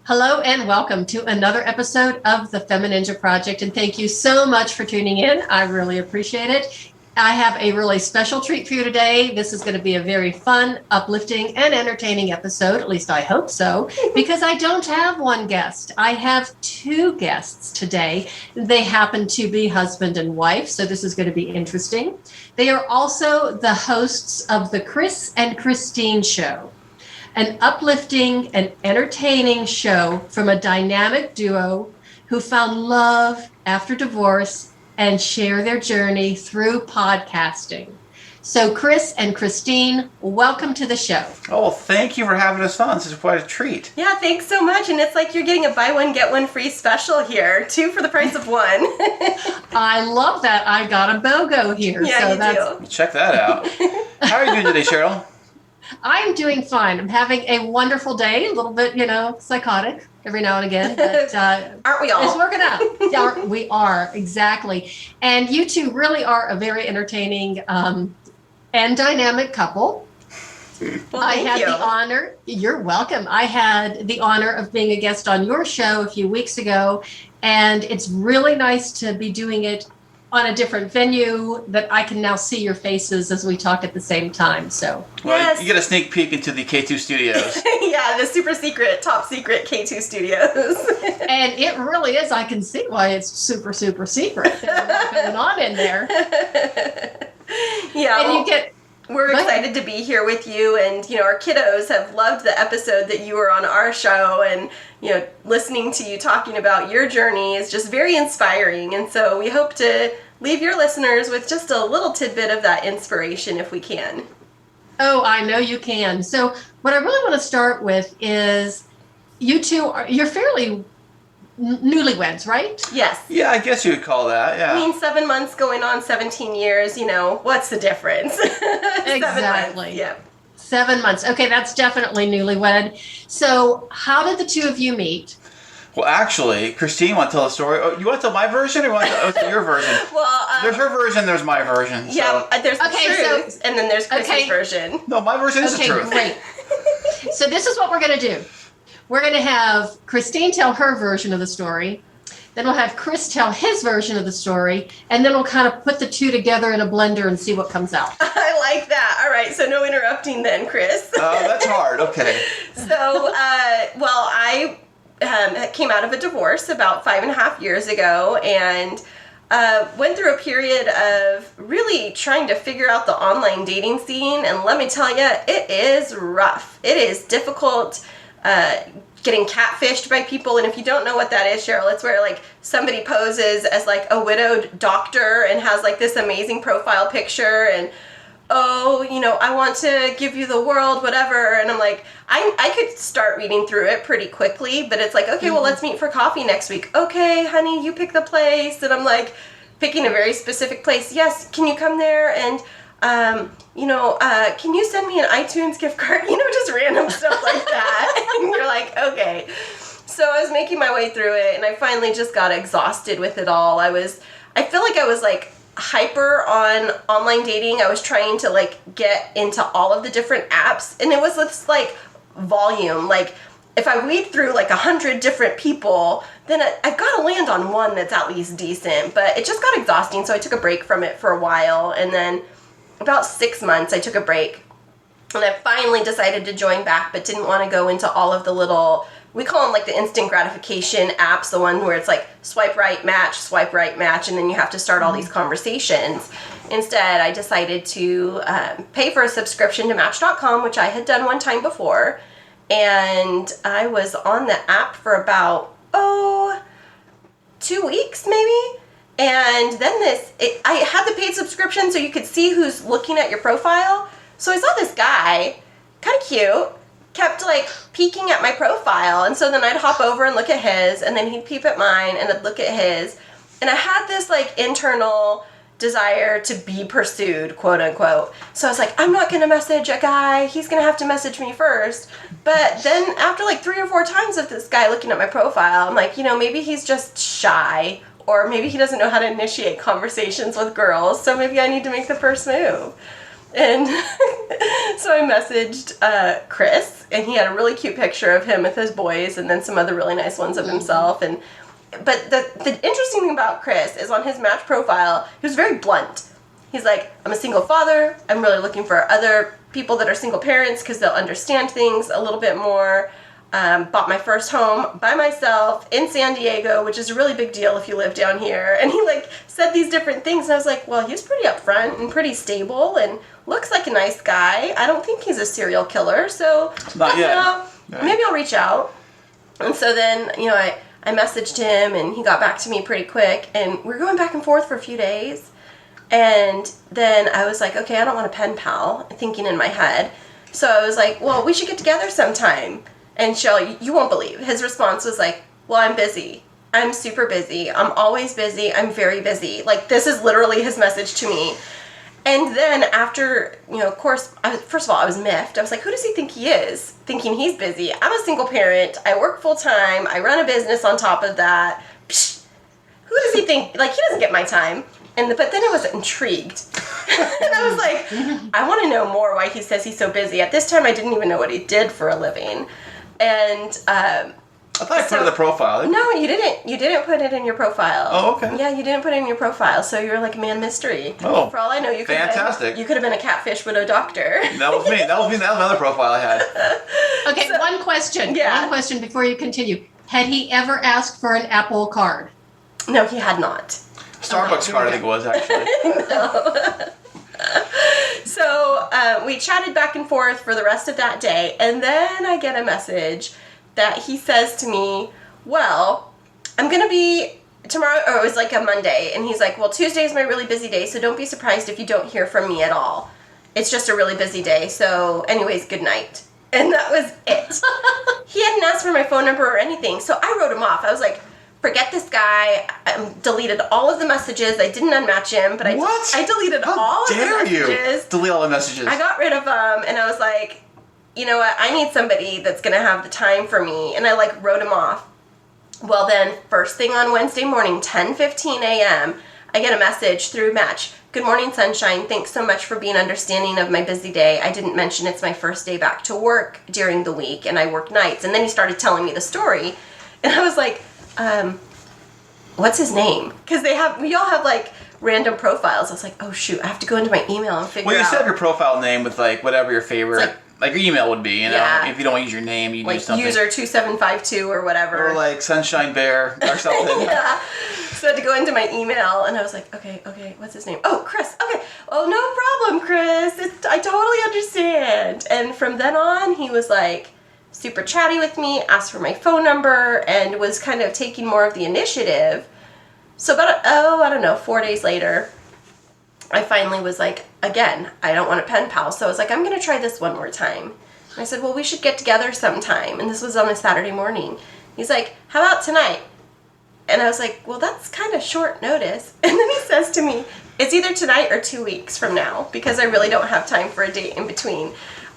Hello and welcome to another episode of the FemiNinja Project. And thank you so much for tuning in. I really appreciate it. I have a really special treat for you today. This is going to be a very fun, uplifting, and entertaining episode. At least I hope so, because I don't have one guest. I have two guests today. They happen to be husband and wife, so this is going to be interesting. They are also the hosts of the Kris and Kristine Show, an uplifting and entertaining show from a dynamic duo who found love after divorce and share their journey through podcasting. So Kris and Kristine, welcome to the show. Oh, well, thank you for having us on. This is quite a treat. Yeah, thanks so much. And it's like you're getting a buy one, get one free special here. 2 for the price of 1. I love that. I got a BOGO here. Yeah, you do. Check that out. How are you doing today, Cheryl? I'm doing fine. I'm having a wonderful day, a little bit, psychotic every now and again, but aren't we all? It's working out. Yeah, we are, exactly. And you two really are a very entertaining and dynamic couple. Well, I had you. the honor, you're welcome. I had the honor of being a guest on your show a few weeks ago, and it's really nice to be doing it on a different venue that I can now see your faces as we talk at the same time. So, well, yes. You get a sneak peek into the K2 studios. Yeah, the super secret, top secret K2 studios. And it really is. I can see why it's super, super secret. There's a lot going on in there. Yeah, And we're excited to be here with you, and our kiddos have loved the episode that you were on our show, and listening to you talking about your journey is just very inspiring, and so we hope to leave your listeners with just a little tidbit of that inspiration if we can. Oh, I know you can. So what I really want to start with is you two you're fairly newlyweds, right? Yes. Yeah, I guess you would call that, yeah. I mean, 7 months going on 17 years, what's the difference? 7 Exactly. months, yeah. 7 months. Okay, that's definitely newlywed. So how did the two of you meet? Well, actually, Kristine want to tell a story. Oh, you want to tell my version or you want to tell your version? Well, there's her version, there's my version. Yeah, So. there's the truth, and then there's Chris's version. No, my version is the Okay, truth. great. So this is what we're going to do. We're going to have Kristine tell her version of the story. Then we'll have Kris tell his version of the story. And then we'll kind of put the two together in a blender and see what comes out. I like that. All right, so no interrupting then, Kris. That's hard. Okay. So, I came out of a divorce about 5.5 years ago, and went through a period of really trying to figure out the online dating scene. And let me tell you, it is rough. It is difficult. Getting catfished by people, and if you don't know what that is, Cheryl, it's where like somebody poses as like a widowed doctor and has like this amazing profile picture, and I want to give you the world, whatever. And I'm like, I could start reading through it pretty quickly, but it's like, okay, well, let's meet for coffee next week. Okay, honey, you pick the place. And I'm like picking a very specific place. Yes, can you come there? And can you send me an iTunes gift card? Just random stuff like that. And you're like, okay. So I was making my way through it, and I finally just got exhausted with it all. I feel like I was like hyper on online dating. I was trying to like get into all of the different apps, and it was this like volume. Like if I weed through like 100 different people, then I've got to land on one that's at least decent. But it just got exhausting, so I took a break from it for a while, and then about 6 months, I took a break, and I finally decided to join back, but didn't want to go into all of the little, we call them like the instant gratification apps, the one where it's like swipe right, match, and then you have to start all these conversations. Instead, I decided to pay for a subscription to Match.com, which I had done one time before, and I was on the app for about, 2 weeks maybe. And then I had the paid subscription so you could see who's looking at your profile. So I saw this guy, kind of cute, kept like peeking at my profile. And so then I'd hop over and look at his, and then he'd peep at mine and I'd look at his. And I had this like internal desire to be pursued, quote unquote. So I was like, I'm not going to message a guy. He's going to have to message me first. But then after like 3 or 4 times of this guy looking at my profile, I'm like, maybe he's just shy. Or maybe he doesn't know how to initiate conversations with girls, so maybe I need to make the first move. And so I messaged Kris, and he had a really cute picture of him with his boys, and then some other really nice ones of himself. But the interesting thing about Kris is on his Match profile, he was very blunt. He's like, I'm a single father. I'm really looking for other people that are single parents because they'll understand things a little bit more. Bought my first home by myself in San Diego, which is a really big deal if you live down here. And he like said these different things. And I was like, well, he's pretty upfront and pretty stable and looks like a nice guy. I don't think he's a serial killer. So Not yet. Maybe I'll reach out. And so then, I messaged him and he got back to me pretty quick. And we were going back and forth for a few days. And then I was like, okay, I don't want a pen pal, thinking in my head. So I was like, well, we should get together sometime. And Shell, you won't believe. His response was like, well, I'm busy. I'm super busy. I'm always busy. I'm very busy. Like, this is literally his message to me. And then after, of course, first of all, I was miffed. I was like, who does he think he is? Thinking he's busy. I'm a single parent. I work full time. I run a business on top of that. Psh, who does he think? Like, he doesn't get my time. But then I was intrigued. And I was like, I want to know more why he says he's so busy. At this time, I didn't even know what he did for a living. And I thought I put it in the profile. No, you didn't. You didn't put it in your profile. Oh, okay. Yeah, you didn't put it in your profile, so you're like a man mystery. Oh, for all I know, you could fantastic. You could have been a catfish widow doctor. That was me. That was another profile I had. Okay, one question. Yeah. One question before you continue. Had he ever asked for an Apple card? No, he had not. Starbucks card, I think it was actually. No. So we chatted back and forth for the rest of that day, and then I get a message that he says to me, well, I'm going to be tomorrow, or it was like a Monday, and he's like, well, Tuesday is my really busy day, so don't be surprised if you don't hear from me at all. It's just a really busy day, so anyways, good night. And that was it. He hadn't asked for my phone number or anything, so I wrote him off. I was like, forget this guy. I deleted all of the messages. I didn't unmatch him, but I deleted all of the messages. Delete all the messages. I got rid of them, and I was like, you know what? I need somebody that's going to have the time for me. And I like wrote him off. Well, then first thing on Wednesday morning, 10:15 a.m., I get a message through Match. Good morning, sunshine. Thanks so much for being understanding of my busy day. I didn't mention it's my first day back to work during the week, and I work nights. And then he started telling me the story, and I was like, what's his name? Because we all have like random profiles. I was like, oh shoot, I have to go into my email and figure out. Well, you set up your profile name with like whatever your favorite, like your email would be, Yeah. If you don't want to use your name, you like use something. user 2752 or whatever. Or like Sunshine Bear or something. Yeah. So I had to go into my email, and I was like, okay, what's his name? Oh, Kris. Okay. Oh, no problem, Kris. I totally understand. And from then on, he was like super chatty with me, asked for my phone number, and was kind of taking more of the initiative. So about, I don't know, 4 days later, I finally was like, again, I don't want a pen pal. So I was like, I'm going to try this one more time. And I said, well, we should get together sometime. And this was on a Saturday morning. He's like, how about tonight? And I was like, well, that's kind of short notice. And then he says to me, it's either tonight or 2 weeks from now, because I really don't have time for a date in between.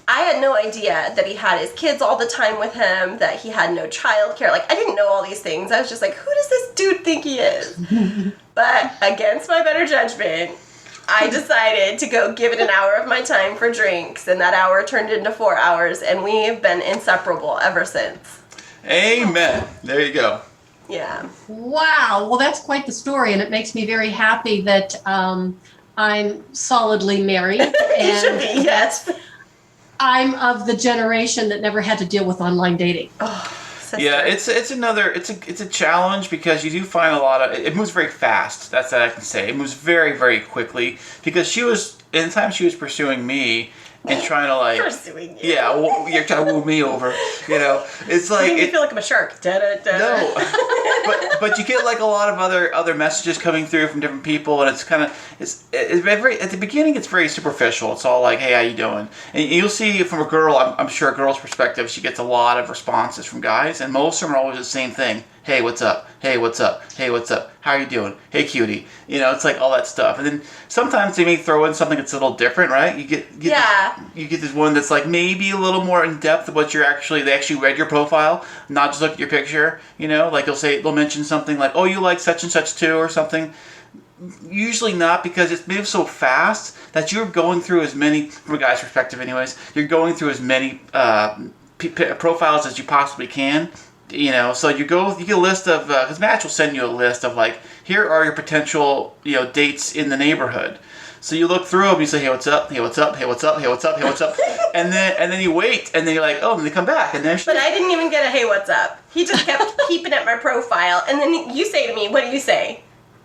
I had no idea that he had his kids all the time with him, that he had no childcare. Like, I didn't know all these things. I was just like, who does this dude think he is? But against my better judgment, I decided to go give it an hour of my time for drinks, and that hour turned into 4 hours, and we have been inseparable ever since. Amen. There you go. Yeah. Wow. Well, that's quite the story, and it makes me very happy that I'm solidly married. You should And be, yes. I'm of the generation that never had to deal with online dating. Oh, sister. Yeah, it's a challenge because you do find a lot of it moves very fast. That's what I can say. It moves very, very quickly because in the time she was pursuing me and trying to like Pursuing you. Yeah, you're trying to woo me over. It's like I feel like I'm a shark. Da-da-da. No, but you get like a lot of other messages coming through from different people, and it's very at the beginning it's very superficial. It's all like, hey, how you doing? And you'll see from a girl, I'm sure a girl's perspective, she gets a lot of responses from guys, and most of them are always the same thing. Hey, what's up? Hey, what's up? Hey, what's up? How are you doing? Hey, cutie. It's like all that stuff. And then sometimes they may throw in something that's a little different, right? You get this one that's like maybe a little more in depth of what they actually read your profile, not just look at your picture. Like they'll mention something like, oh, you like such and such too, or something. Usually not, because it's moved so fast that you're going through as many, from a guy's perspective anyways, you're going through as many profiles as you possibly can. You know, so you get a list of, because Match will send you a list of like, here are your potential, dates in the neighborhood. So you look through them, you say, hey, what's up? Hey, what's up? Hey, what's up? Hey, what's up? Hey, what's up? and then you wait, and then you're like, oh, and they come back, and then. But I didn't even get a hey, what's up? He just kept keeping at my profile, and then you say to me, what do you say?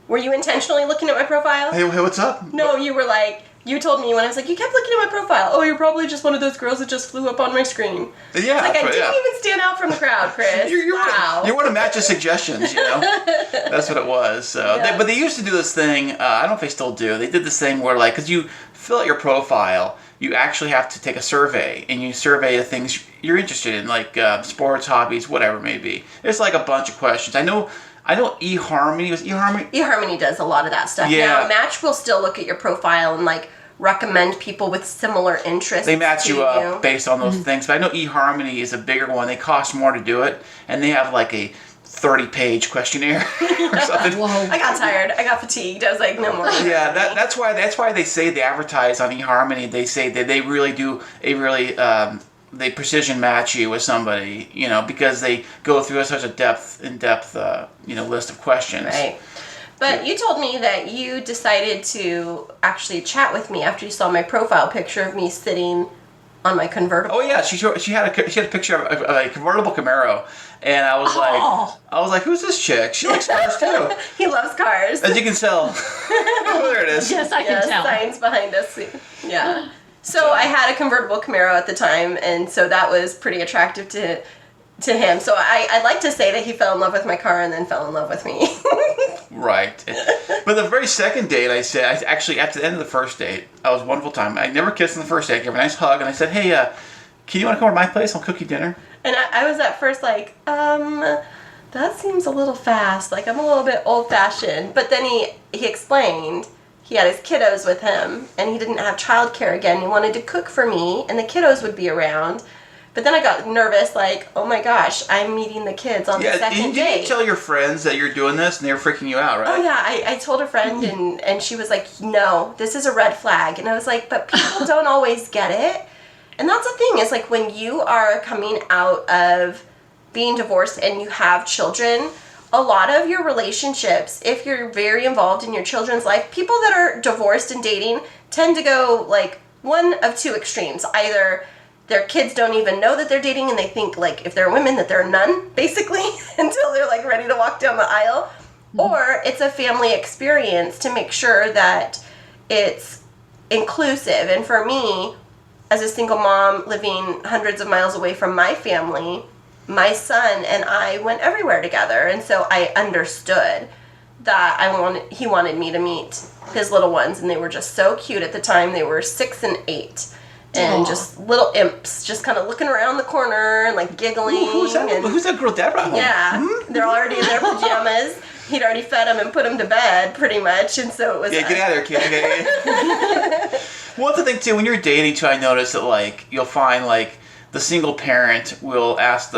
Were you intentionally looking at my profile? Hey, what's up? No, you were like, you told me when I was like, you kept looking at my profile. Oh, you're probably just one of those girls that just flew up on my screen. Yeah, I didn't even stand out from the crowd, Kris. Wow. You're one of Match's suggestions, That's what it was. So, Yeah. but they used to do this thing. I don't know if they still do. They did this thing where, like, because you fill out your profile, you actually have to take a survey, and you survey the things you're interested in, like sports, hobbies, whatever it may be. There's like a bunch of questions. I know eHarmony. Was eHarmony? eHarmony does a lot of that stuff. Yeah. Now, Match will still look at your profile and like recommend people with similar interests. They match you up based on those things. But I know eHarmony is a bigger one. They cost more to do it, and they have like a 30-page questionnaire or something. Whoa. I got tired. I got fatigued. I was like, no more. Yeah, that's why they say they advertise on eHarmony. They say that they really do they precision match you with somebody, because they go through such a in-depth list of questions. Right. But you told me that you decided to actually chat with me after you saw my profile picture of me sitting on my convertible. Oh yeah, she had a picture of a convertible Camaro, and I was like, who's this chick? She likes cars too. He loves cars. As you can tell. There it is. Yes, I can tell. Signs behind us. Yeah. So I had a convertible Camaro at the time, and so that was pretty attractive to him. So I'd like to say that he fell in love with my car and then fell in love with me. Right. But the very second date, actually, after the end of the first date, I was a wonderful time. I never kissed on the first date. I gave her a nice hug, and I said, hey, can you want to come over to my place? I'll cook you dinner. And I was at first like, that seems a little fast. Like, I'm a little bit old-fashioned. But then he explained he had his kiddos with him, and he didn't have childcare again. He wanted to cook for me, and the kiddos would be around. But then I got nervous, like, oh my gosh, I'm meeting the kids on the second date. Did you tell your friends that you're doing this, and they were freaking you out, right? Oh yeah, I told a friend, and she was like, no, this is a red flag. And I was like, but people don't always get it. And that's the thing, is like when you are coming out of being divorced and you have children, a lot of your relationships, if you're very involved in your children's life, people that are divorced and dating tend to go like one of two extremes. Either their kids don't even know that they're dating and they think like if they're women that they're none, basically, until they're like ready to walk down the aisle. Or it's a family experience to make sure that it's inclusive. And for me, as a single mom living hundreds of miles away from my family, my son and I went everywhere together. And so I understood that he wanted me to meet his little ones, and they were just so cute at the time. They were 6 and 8. And just little imps, just kind of looking around the corner and like giggling. Ooh, who's that girl, Deborah? Yeah, Mm-hmm. They're already in their pajamas. He'd already fed them and put them to bed, pretty much, and so it was. Yeah, get out of there, kid. Okay. One other thing too, when you're dating too, I noticed that like you'll find like the single parent will ask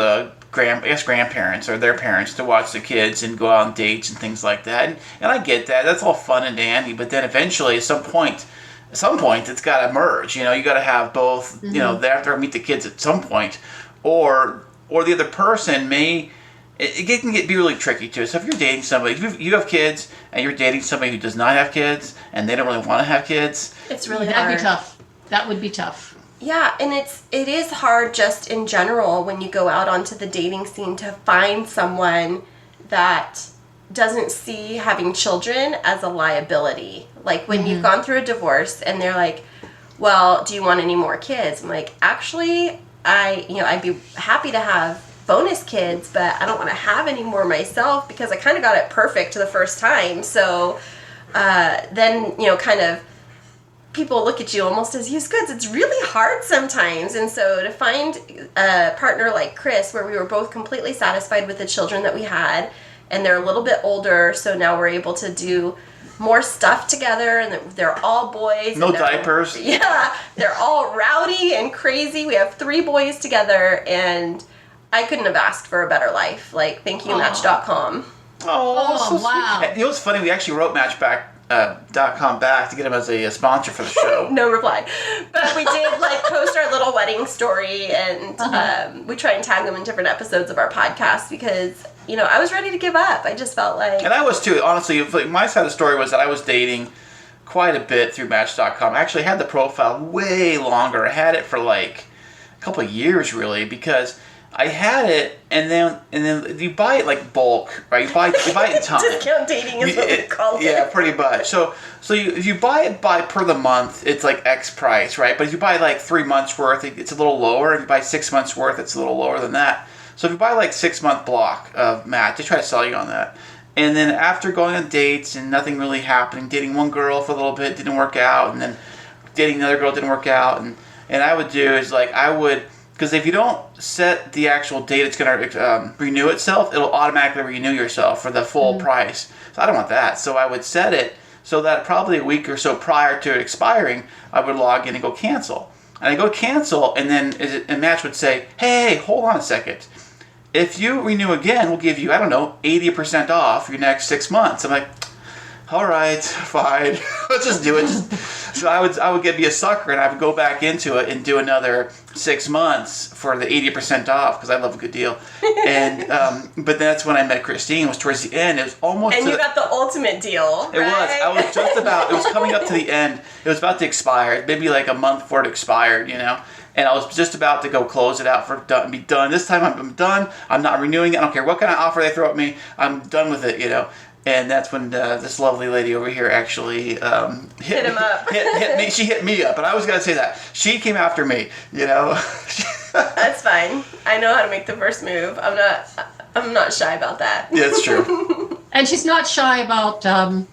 grandparents or their parents to watch the kids and go out on dates and things like that. And I get that. That's all fun and dandy. But then eventually, at some point, it's got to merge. You got to have both. Mm-hmm. They have to meet the kids at some point, or the other person may. It can be really tricky too. So if you're dating somebody, if you have kids and you're dating somebody who does not have kids and they don't really want to have kids, it's really That'd hard. be tough. That would be tough. Yeah, and it is hard just in general when you go out onto the dating scene to find someone that doesn't see having children as a liability. Like when you've gone through a divorce and they're like, well, do you want any more kids? I'm like, actually, I'd be happy to have bonus kids, but I don't want to have any more myself because I kind of got it perfect the first time. So then, kind of people look at you almost as used goods. It's really hard sometimes. And so to find a partner like Kris, where we were both completely satisfied with the children that we had, and they're a little bit older, so now we're able to do more stuff together, and they're all boys. No diapers. Yeah, they're all rowdy and crazy. We have 3 boys together, and I couldn't have asked for a better life. Like, thank you, Match.com. Oh, so wow. sweet. You know what's funny? We actually wrote Match back .com back to get him as a sponsor for the show. No reply. But we did like post our little wedding story, and we try and tag them in different episodes of our podcast because, you know, I was ready to give up. I just felt like... And I was too. Honestly, like, my side of the story was that I was dating quite a bit through Match.com. I actually had the profile way longer. I had it for like a couple of years, really, because I had it, and then you buy it like bulk, right? You buy it in time. Discount dating is what we call it. Yeah, pretty much. So if you buy it by per the month, it's like X price, right? But if you buy like 3 months worth, it's a little lower. If you buy 6 months worth, it's a little lower than that. So if you buy like 6 month block of Match, they try to sell you on that. And then after going on dates and nothing really happening, dating one girl for a little bit, didn't work out, and then dating another girl, didn't work out, and I would do is like I would, because if you don't set the actual date it's going to renew itself, it'll automatically renew yourself for the full price. So I don't want that. So I would set it so that probably a week or so prior to it expiring, I would log in and go cancel. And I go cancel, and then Match would say, hey, hold on a second. If you renew again, we'll give you, 80% off your next 6 months. I'm like, all right, fine, let's just do it. So I would be a sucker, and I would go back into it and do another 6 months for the 80% off because I love a good deal. And but that's when I met Kristine. It was towards the end. It was almost. And you got the ultimate deal. It was. I was just about. It was coming up to the end. It was about to expire. Maybe like a month before it expired. And I was just about to go close it out be done. This time I'm done. I'm not renewing it. I don't care what kind of offer they throw at me. I'm done with it. And that's when this lovely lady over here actually hit him up. hit me. She hit me up, and I was gonna say that she came after me. That's fine. I know how to make the first move. I'm not shy about that. Yeah, it's true. And she's not shy about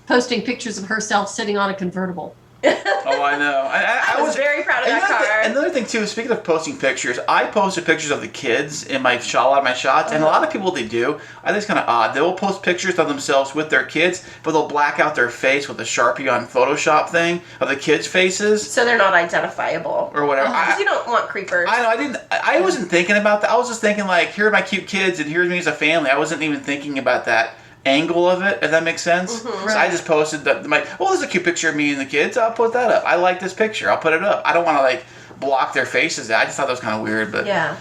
posting pictures of herself sitting on a convertible. Oh, I know. I was very proud of that car. Another thing too, speaking of posting pictures, I posted pictures of the kids in my shot, a lot of my shots, and a lot of people they do. I think it's kind of odd. They will post pictures of themselves with their kids, but they'll black out their face with a Sharpie on Photoshop thing of the kids' faces, so they're not identifiable or whatever. Because you don't want creepers. I wasn't thinking about that. I was just thinking like, here are my cute kids, and here's me as a family. I wasn't even thinking about that angle of it, if that makes sense. Mm-hmm, so I just posted there's a cute picture of me and the kids. I'll put that up. I like this picture. I'll put it up. I don't want to like block their faces. I just thought that was kind of weird, but yeah,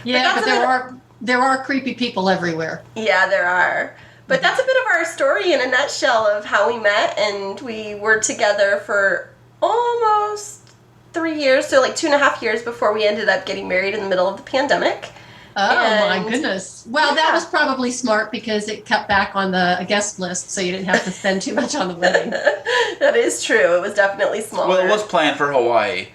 but there are creepy people everywhere. Yeah, there are. But that's a bit of our story in a nutshell of how we met, and we were together for almost 3 years, so like 2.5 years before we ended up getting married in the middle of the pandemic. Oh, my goodness. Well, that was probably smart because it cut back on the guest list, so you didn't have to spend too much on the wedding. That is true. It was definitely smaller. Well, it was planned for Hawaii,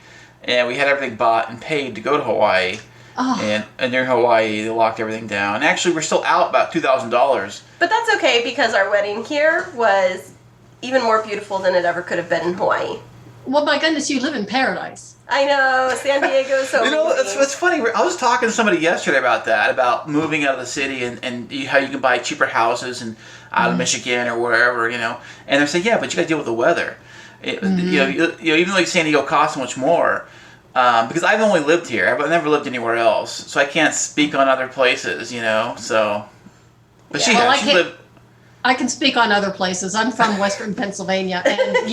and we had everything bought and paid to go to Hawaii. Oh. And during Hawaii, they locked everything down. And actually, we're still out about $2,000. But that's okay because our wedding here was even more beautiful than it ever could have been in Hawaii. Well, my goodness, you live in paradise. I know, San Diego is so it's funny. I was talking to somebody yesterday about that, about moving out of the city and how you can buy cheaper houses and out of Michigan or wherever, And they're saying, yeah, but you got to deal with the weather. Even like San Diego costs so much more. Because I've only lived here. I've never lived anywhere else. So I can't speak on other places, so. But yeah. I can speak on other places. I'm from Western Pennsylvania. And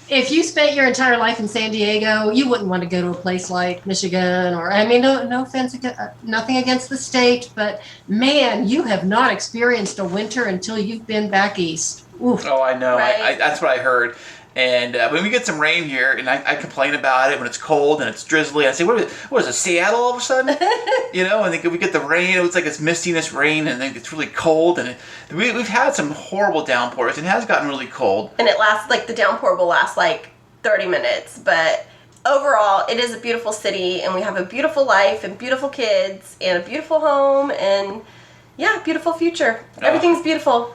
if you spent your entire life in San Diego, you wouldn't want to go to a place like Michigan no offense, nothing against the state, but man, you have not experienced a winter until you've been back east. Oof. Oh, I know. Right? That's what I heard. And when we get some rain here, and I complain about it when it's cold and it's drizzly, I say, what is it, Seattle all of a sudden? And then we get the rain, it's like it's mistiness rain, and then it's really cold, and we've had some horrible downpours. It has gotten really cold. And it lasts, the downpour will last 30 minutes, but overall, it is a beautiful city, and we have a beautiful life, and beautiful kids, and a beautiful home, and beautiful future. Everything's beautiful.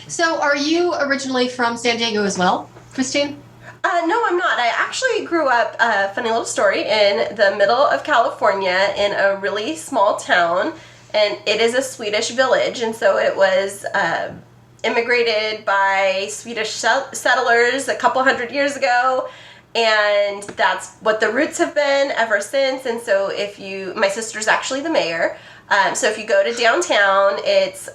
So are you originally from San Diego as well, Kristine? No, I'm not. I actually grew up, funny little story, in the middle of California in a really small town, and it is a Swedish village, and so it was immigrated by Swedish settlers a couple hundred years ago, and that's what the roots have been ever since. And so my sister's actually the mayor, so if you go to downtown, it's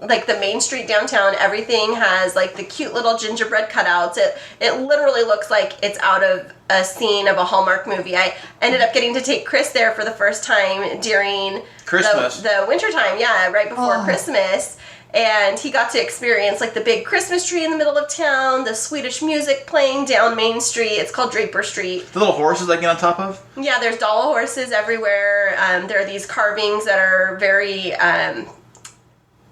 like the main street downtown, everything has like the cute little gingerbread cutouts. It literally looks like it's out of a scene of a Hallmark movie. I ended up getting to take Kris there for the first time during Christmas. the winter time, right before Christmas. And he got to experience like the big Christmas tree in the middle of town, the Swedish music playing down Main Street. It's called Draper Street. The little horses I get on top of? Yeah, there's doll horses everywhere. There are these carvings that are very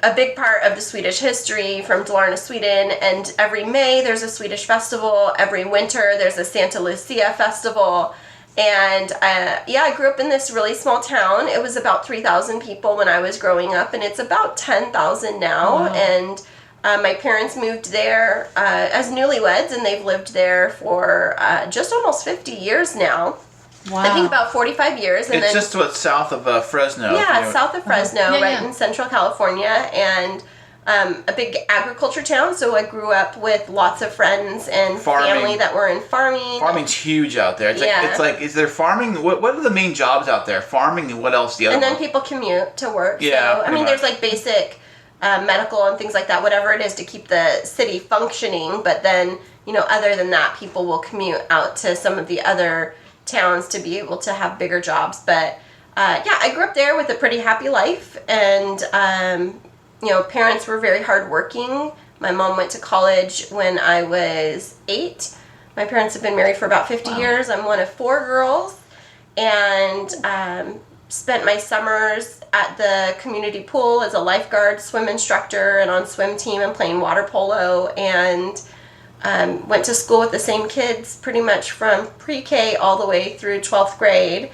a big part of the Swedish history from Dalarna, Sweden. And every May there's a Swedish festival. Every winter there's a Santa Lucia festival. And I grew up in this really small town. It was about 3,000 people when I was growing up, and it's about 10,000 now. Wow. And my parents moved there as newlyweds, and they've lived there for just almost 50 years now. Wow. I think about 45 years. And it's just south of Fresno. Yeah, it's south of Fresno, in Central California, and a big agriculture town. So I grew up with lots of friends and family that were in farming. Farming's huge out there. It's like, is there farming? What are the main jobs out there? Farming, and what else? The other and then people commute to work. Yeah, so, there's like basic medical and things like that, whatever it is to keep the city functioning. But then, other than that, people will commute out to some of the other towns to be able to have bigger jobs. But I grew up there with a pretty happy life, and parents were very hardworking. My mom went to college when I was 8. My parents have been married for about 50 years. I'm one of 4 girls, and spent my summers at the community pool as a lifeguard, swim instructor, and on swim team and playing water polo, and went to school with the same kids pretty much from pre-K all the way through 12th grade.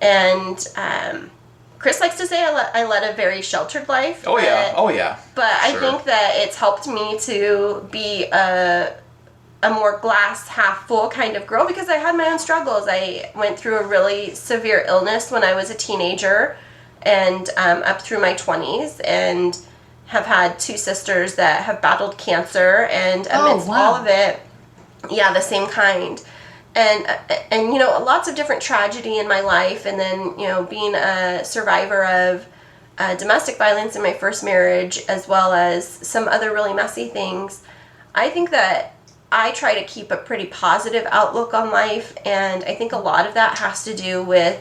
And Kris likes to say I led a very sheltered life. Oh yeah. But I think that it's helped me to be a more glass half full kind of girl, because I had my own struggles. I went through a really severe illness when I was a teenager, and up through my 20s, and have had 2 sisters that have battled cancer, and amidst all of it, the same kind. And lots of different tragedy in my life, and then being a survivor of domestic violence in my first marriage, as well as some other really messy things. I think that I try to keep a pretty positive outlook on life, and I think a lot of that has to do with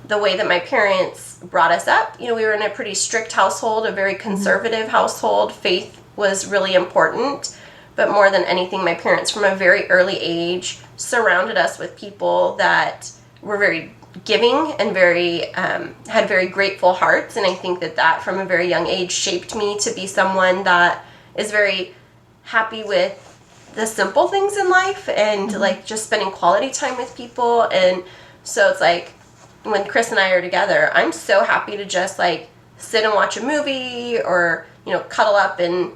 the way that my parents brought us up. We were in a pretty strict household, a very conservative household. Faith was really important. But more than anything, my parents from a very early age surrounded us with people that were very giving and very had very grateful hearts. And I think that from a very young age shaped me to be someone that is very happy with the simple things in life, and like just spending quality time with people. And so it's like when Kris and I are together, I'm so happy to just like sit and watch a movie, or cuddle up and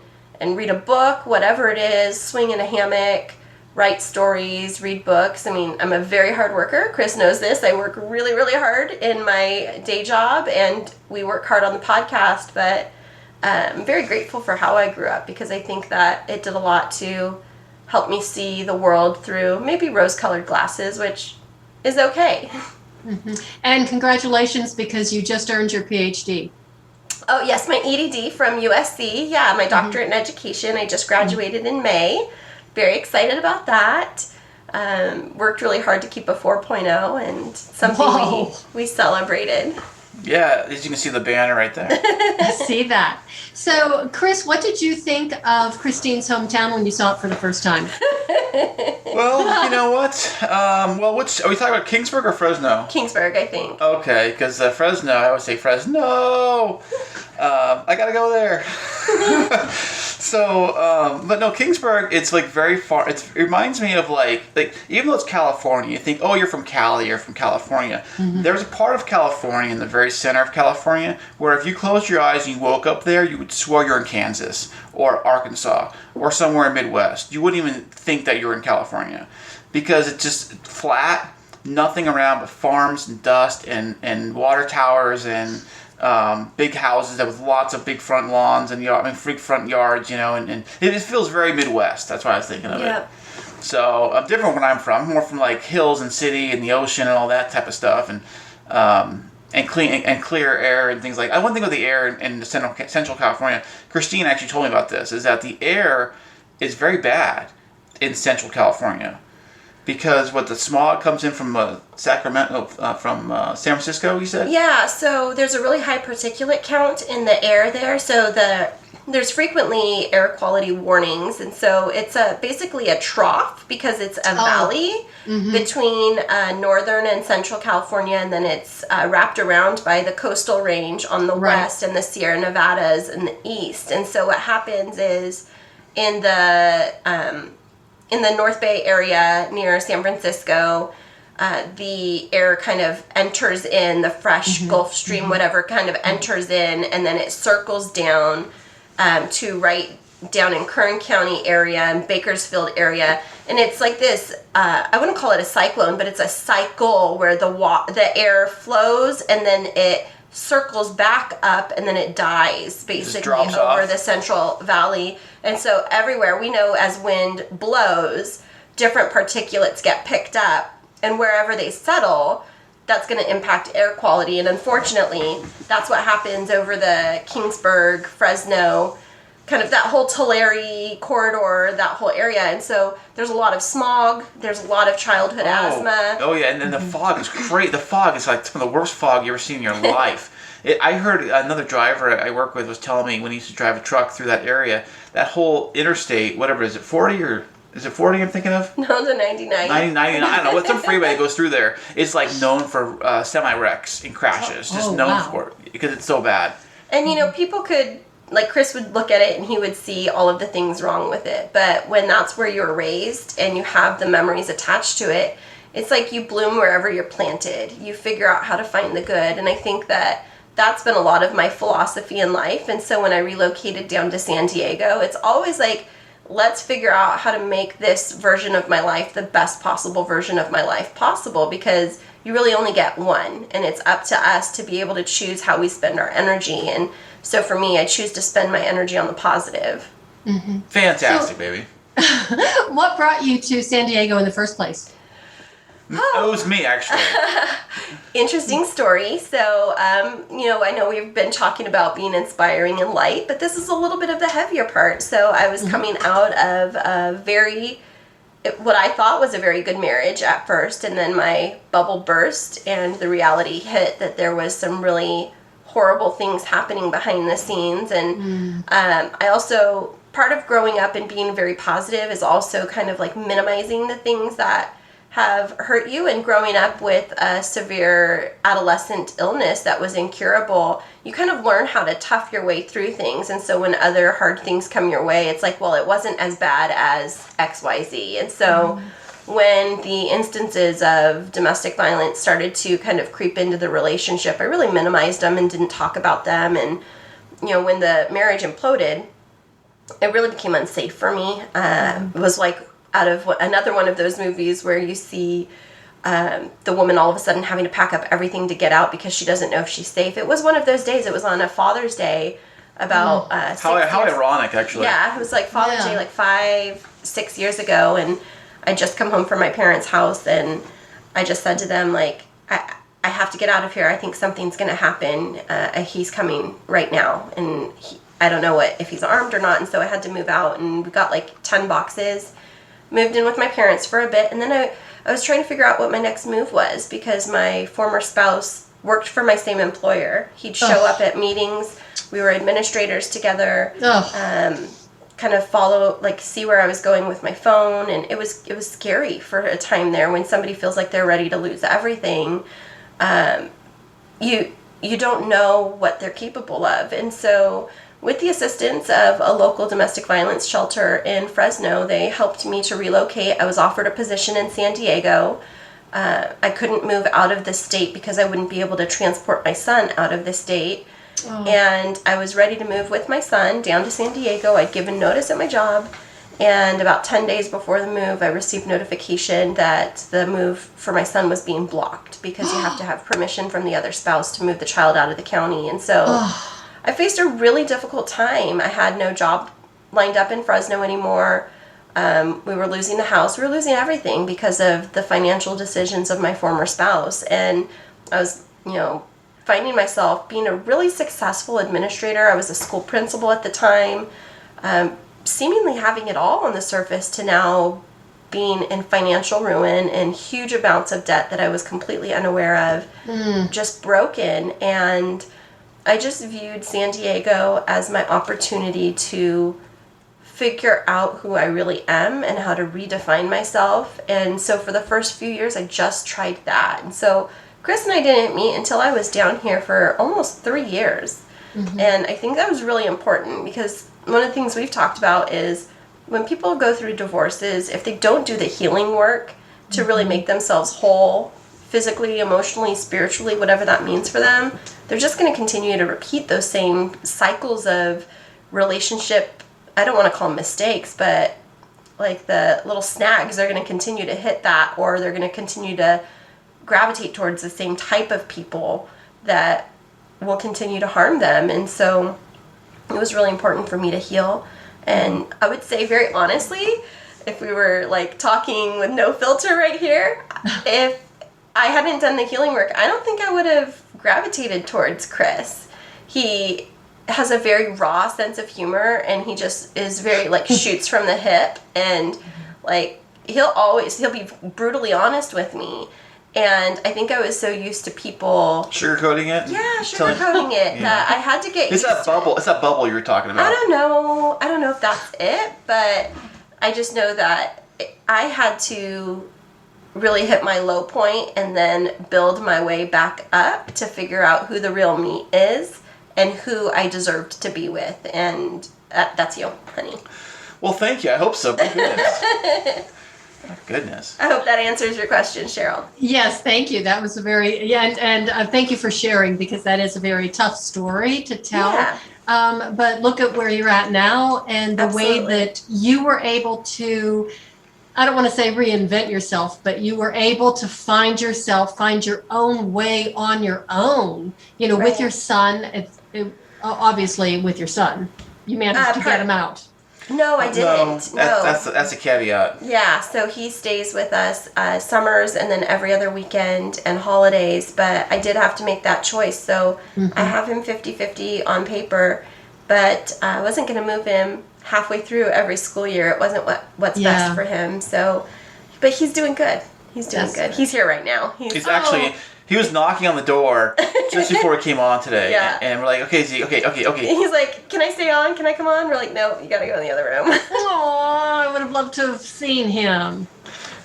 read a book, whatever it is, swing in a hammock, write stories, read books. I'm a very hard worker. Kris knows this. I work really, really hard in my day job, and we work hard on the podcast, but I'm very grateful for how I grew up, because I think that it did a lot to help me see the world through maybe rose-colored glasses, which is okay. Mm-hmm. And congratulations, because you just earned your PhD. Oh, yes, my EDD from USC. Yeah, my doctorate in education. I just graduated in May. Very excited about that. Worked really hard to keep a 4.0, and something we celebrated. Yeah, as you can see the banner right there. I see that. So, Kris, what did you think of Kristine's hometown when you saw it for the first time? Well, you know what? Which are we talking about, Kingsburg or Fresno? Kingsburg, I think. Okay, because Fresno, I always say Fresno. I gotta go there. But no, Kingsburg, it's like very far. It reminds me of like even though it's California, you think, oh, you're from Cali, you're from California. Mm-hmm. There's a part of California in the very center of California where if you closed your eyes and you woke up there, you would swear you're in Kansas or Arkansas or somewhere in Midwest. You wouldn't even think that you're in California, because it's just flat, nothing around but farms and dust and water towers and big houses with lots of big front lawns and big front yards, and it feels very Midwest. That's why I was thinking of it. So different when I'm from. I'm more from like hills and city and the ocean and all that type of stuff. And and clean and clear air and things like that. One thing with the air in the Central California, Kristine actually told me about this, is that the air is very bad in Central California because what the smog comes in from Sacramento, from San Francisco, you said? Yeah, so there's a really high particulate count in the air there, so there's frequently air quality warnings, and so it's basically a trough because it's a valley between northern and central California, and then it's wrapped around by the coastal range on the west and the Sierra Nevadas in the east. And so what happens is in the North Bay area near San Francisco, the air kind of enters in, the fresh Gulf Stream, whatever, kind of enters in, and then it circles down to right down in Kern County area and Bakersfield area, and it's like this. I wouldn't call it a cyclone, but it's a cycle where the air flows and then it circles back up and then it dies basically over the Central Valley. And so everywhere we know, as wind blows, different particulates get picked up, and wherever they settle, that's going to impact air quality. And unfortunately, that's what happens over the Kingsburg, Fresno, kind of that whole Tulare corridor, that whole area. And so there's a lot of smog. There's a lot of childhood asthma. Oh, yeah. And then the fog is great. The fog is like some of the worst fog you ever seen in your life. I heard another driver I work with was telling me when he used to drive a truck through that area, that whole interstate, whatever, is it 40 or... Is it 40 I'm thinking of? No, the 99. 99, I don't know. What's some freeway that goes through there? It's like known for semi-wrecks and crashes. Just known for it because it's so bad. And, you know, people could, like Chris would look at it and he would see all of the things wrong with it. But when that's where you're raised and you have the memories attached to it, it's like you bloom wherever you're planted. You figure out how to find the good. And I think that that's been a lot of my philosophy in life. And so when I relocated down to San Diego, it's always like, let's figure out how to make this version of my life the best possible version of my life possible, because you really only get one, and it's up to us to be able to choose how we spend our energy. And so for me, I choose to spend my energy on the positive. Fantastic, baby. What brought you to San Diego in the first place? It was me, actually. Interesting story. So, you know, I know we've been talking about being inspiring and light, but this is a little bit of the heavier part. So I was coming out of what I thought was a very good marriage at first, and then my bubble burst and the reality hit that there was some really horrible things happening behind the scenes. And I also, part of growing up and being very positive is also kind of like minimizing the things that have hurt you. And growing up with a severe adolescent illness that was incurable, you kind of learn how to tough your way through things. And so when other hard things come your way, it's like, well, it wasn't as bad as XYZ. And so when the instances of domestic violence started to kind of creep into the relationship, I really minimized them and didn't talk about them. And, you know, when the marriage imploded, it really became unsafe for me. It was like out of another one of those movies where you see the woman all of a sudden having to pack up everything to get out because she doesn't know if she's safe. It was one of those days. It was on a Father's Day about how ironic, actually. Yeah, it was like Father's Day like 5-6 years ago, and I just come home from my parents' house, and I just said to them, like, I have to get out of here. I think something's going to happen. He's coming right now, and I don't know if he's armed or not, and so I had to move out, and we got like 10 boxes. Moved in with my parents for a bit, and then I was trying to figure out what my next move was, because my former spouse worked for my same employer. He'd show up at meetings. We were administrators together. Kind of follow, like, see where I was going with my phone, and it was scary for a time there when somebody feels like they're ready to lose everything. You don't know what they're capable of, and so with the assistance of a local domestic violence shelter in Fresno, they helped me to relocate. I was offered a position in San Diego. I couldn't move out of the state because I wouldn't be able to transport my son out of the state. And I was ready to move with my son down to San Diego. I'd given notice at my job. And about 10 days before the move, I received notification that the move for my son was being blocked because you have to have permission from the other spouse to move the child out of the county. And so I faced a really difficult time. I had no job lined up in Fresno anymore. We were losing the house. We were losing everything because of the financial decisions of my former spouse. And I was, you know, finding myself being a really successful administrator. I was a school principal at the time, seemingly having it all on the surface, to now being in financial ruin and huge amounts of debt that I was completely unaware of, just broken. And I just viewed San Diego as my opportunity to figure out who I really am and how to redefine myself. And so for the first few years, I just tried that. And so Kris and I didn't meet until I was down here for almost 3 years. And I think that was really important, because one of the things we've talked about is when people go through divorces, if they don't do the healing work to really make themselves whole, physically, emotionally, spiritually, whatever that means for them, they're just going to continue to repeat those same cycles of relationship. I don't want to call them mistakes, but like the little snags, they're going to continue to hit that, or they're going to continue to gravitate towards the same type of people that will continue to harm them. And so it was really important for me to heal. And I would say, very honestly, if we were like talking with no filter right here, if I hadn't done the healing work, I don't think I would have gravitated towards Kris. He has a very raw sense of humor, and he just is very like shoots from the hip, and like he'll be brutally honest with me. And I think I was so used to people sugarcoating it. Yeah, sugarcoating it. That I had to get. It's that bubble. It's that bubble you were talking about. I don't know if that's it, but I just know that I had to really hit my low point and then build my way back up to figure out who the real me is and who I deserved to be with. And that's you, honey. Well, thank you. I hope so. My goodness. My goodness. I hope that answers your question, Cheryl. Yes, thank you. That was a very, and thank you for sharing, because that is a very tough story to tell. Yeah. But look at where you're at now, and the way that you were able to, I don't want to say reinvent yourself, but you were able to find yourself, find your own way on your own, with your son. Obviously with your son, you managed to get him out. No, I didn't. No. That's a caveat. Yeah, so he stays with us summers and then every other weekend and holidays, but I did have to make that choice. So I have him 50-50 on paper, but I wasn't going to move him halfway through every school year. It wasn't what's best for him. So, but he's doing good. He's doing good. He's here right now. He's actually... He was knocking on the door just before he came on today. Yeah. And we're like, okay, Z, okay. He's like, can I stay on? Can I come on? We're like, no, you gotta go in the other room. Oh, I would have loved to have seen him.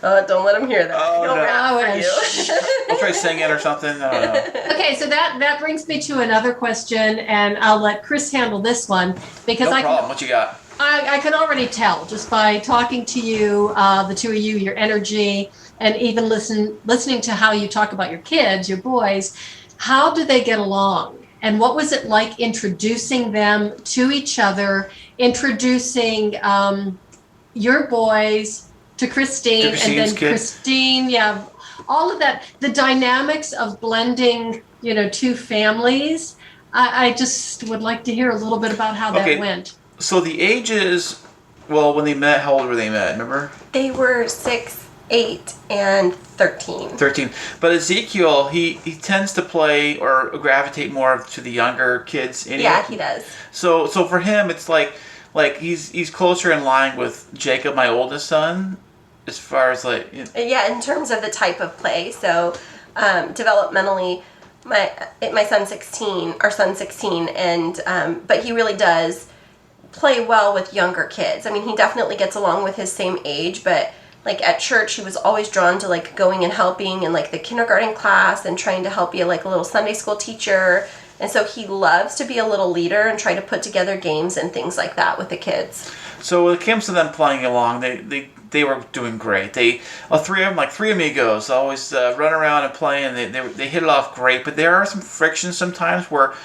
Don't let him hear that. Oh, He'll rap for you. We'll try singing or something. I don't know. Okay, so that brings me to another question, and I'll let Kris handle this one, because no problem. What you got? I can already tell just by talking to you, the two of you, your energy, and even listening to how you talk about your kids, your boys. How do they get along? And what was it like introducing them to each other, introducing your boys to Kristine, and then Kristine, all of that, the dynamics of blending, two families. I just would like to hear a little bit about how that went. So the ages, when they met, how old were they met, remember? They were 6, 8, and 13. 13. But Ezekiel, he tends to play or gravitate more to the younger kids. Yeah, he does. So for him, it's like he's closer in line with Jacob, my oldest son, as far as Yeah, in terms of the type of play. So developmentally, my son's 16, our son's 16, and but he really does play well with younger kids. I mean, he definitely gets along with his same age, but like at church, he was always drawn to like going and helping in like the kindergarten class and trying to help be like a little Sunday school teacher. And so he loves to be a little leader and try to put together games and things like that with the kids. So when it comes to them playing along, they were doing great. Three of them, like three amigos, always run around and play, and they hit it off great. But there are some frictions sometimes where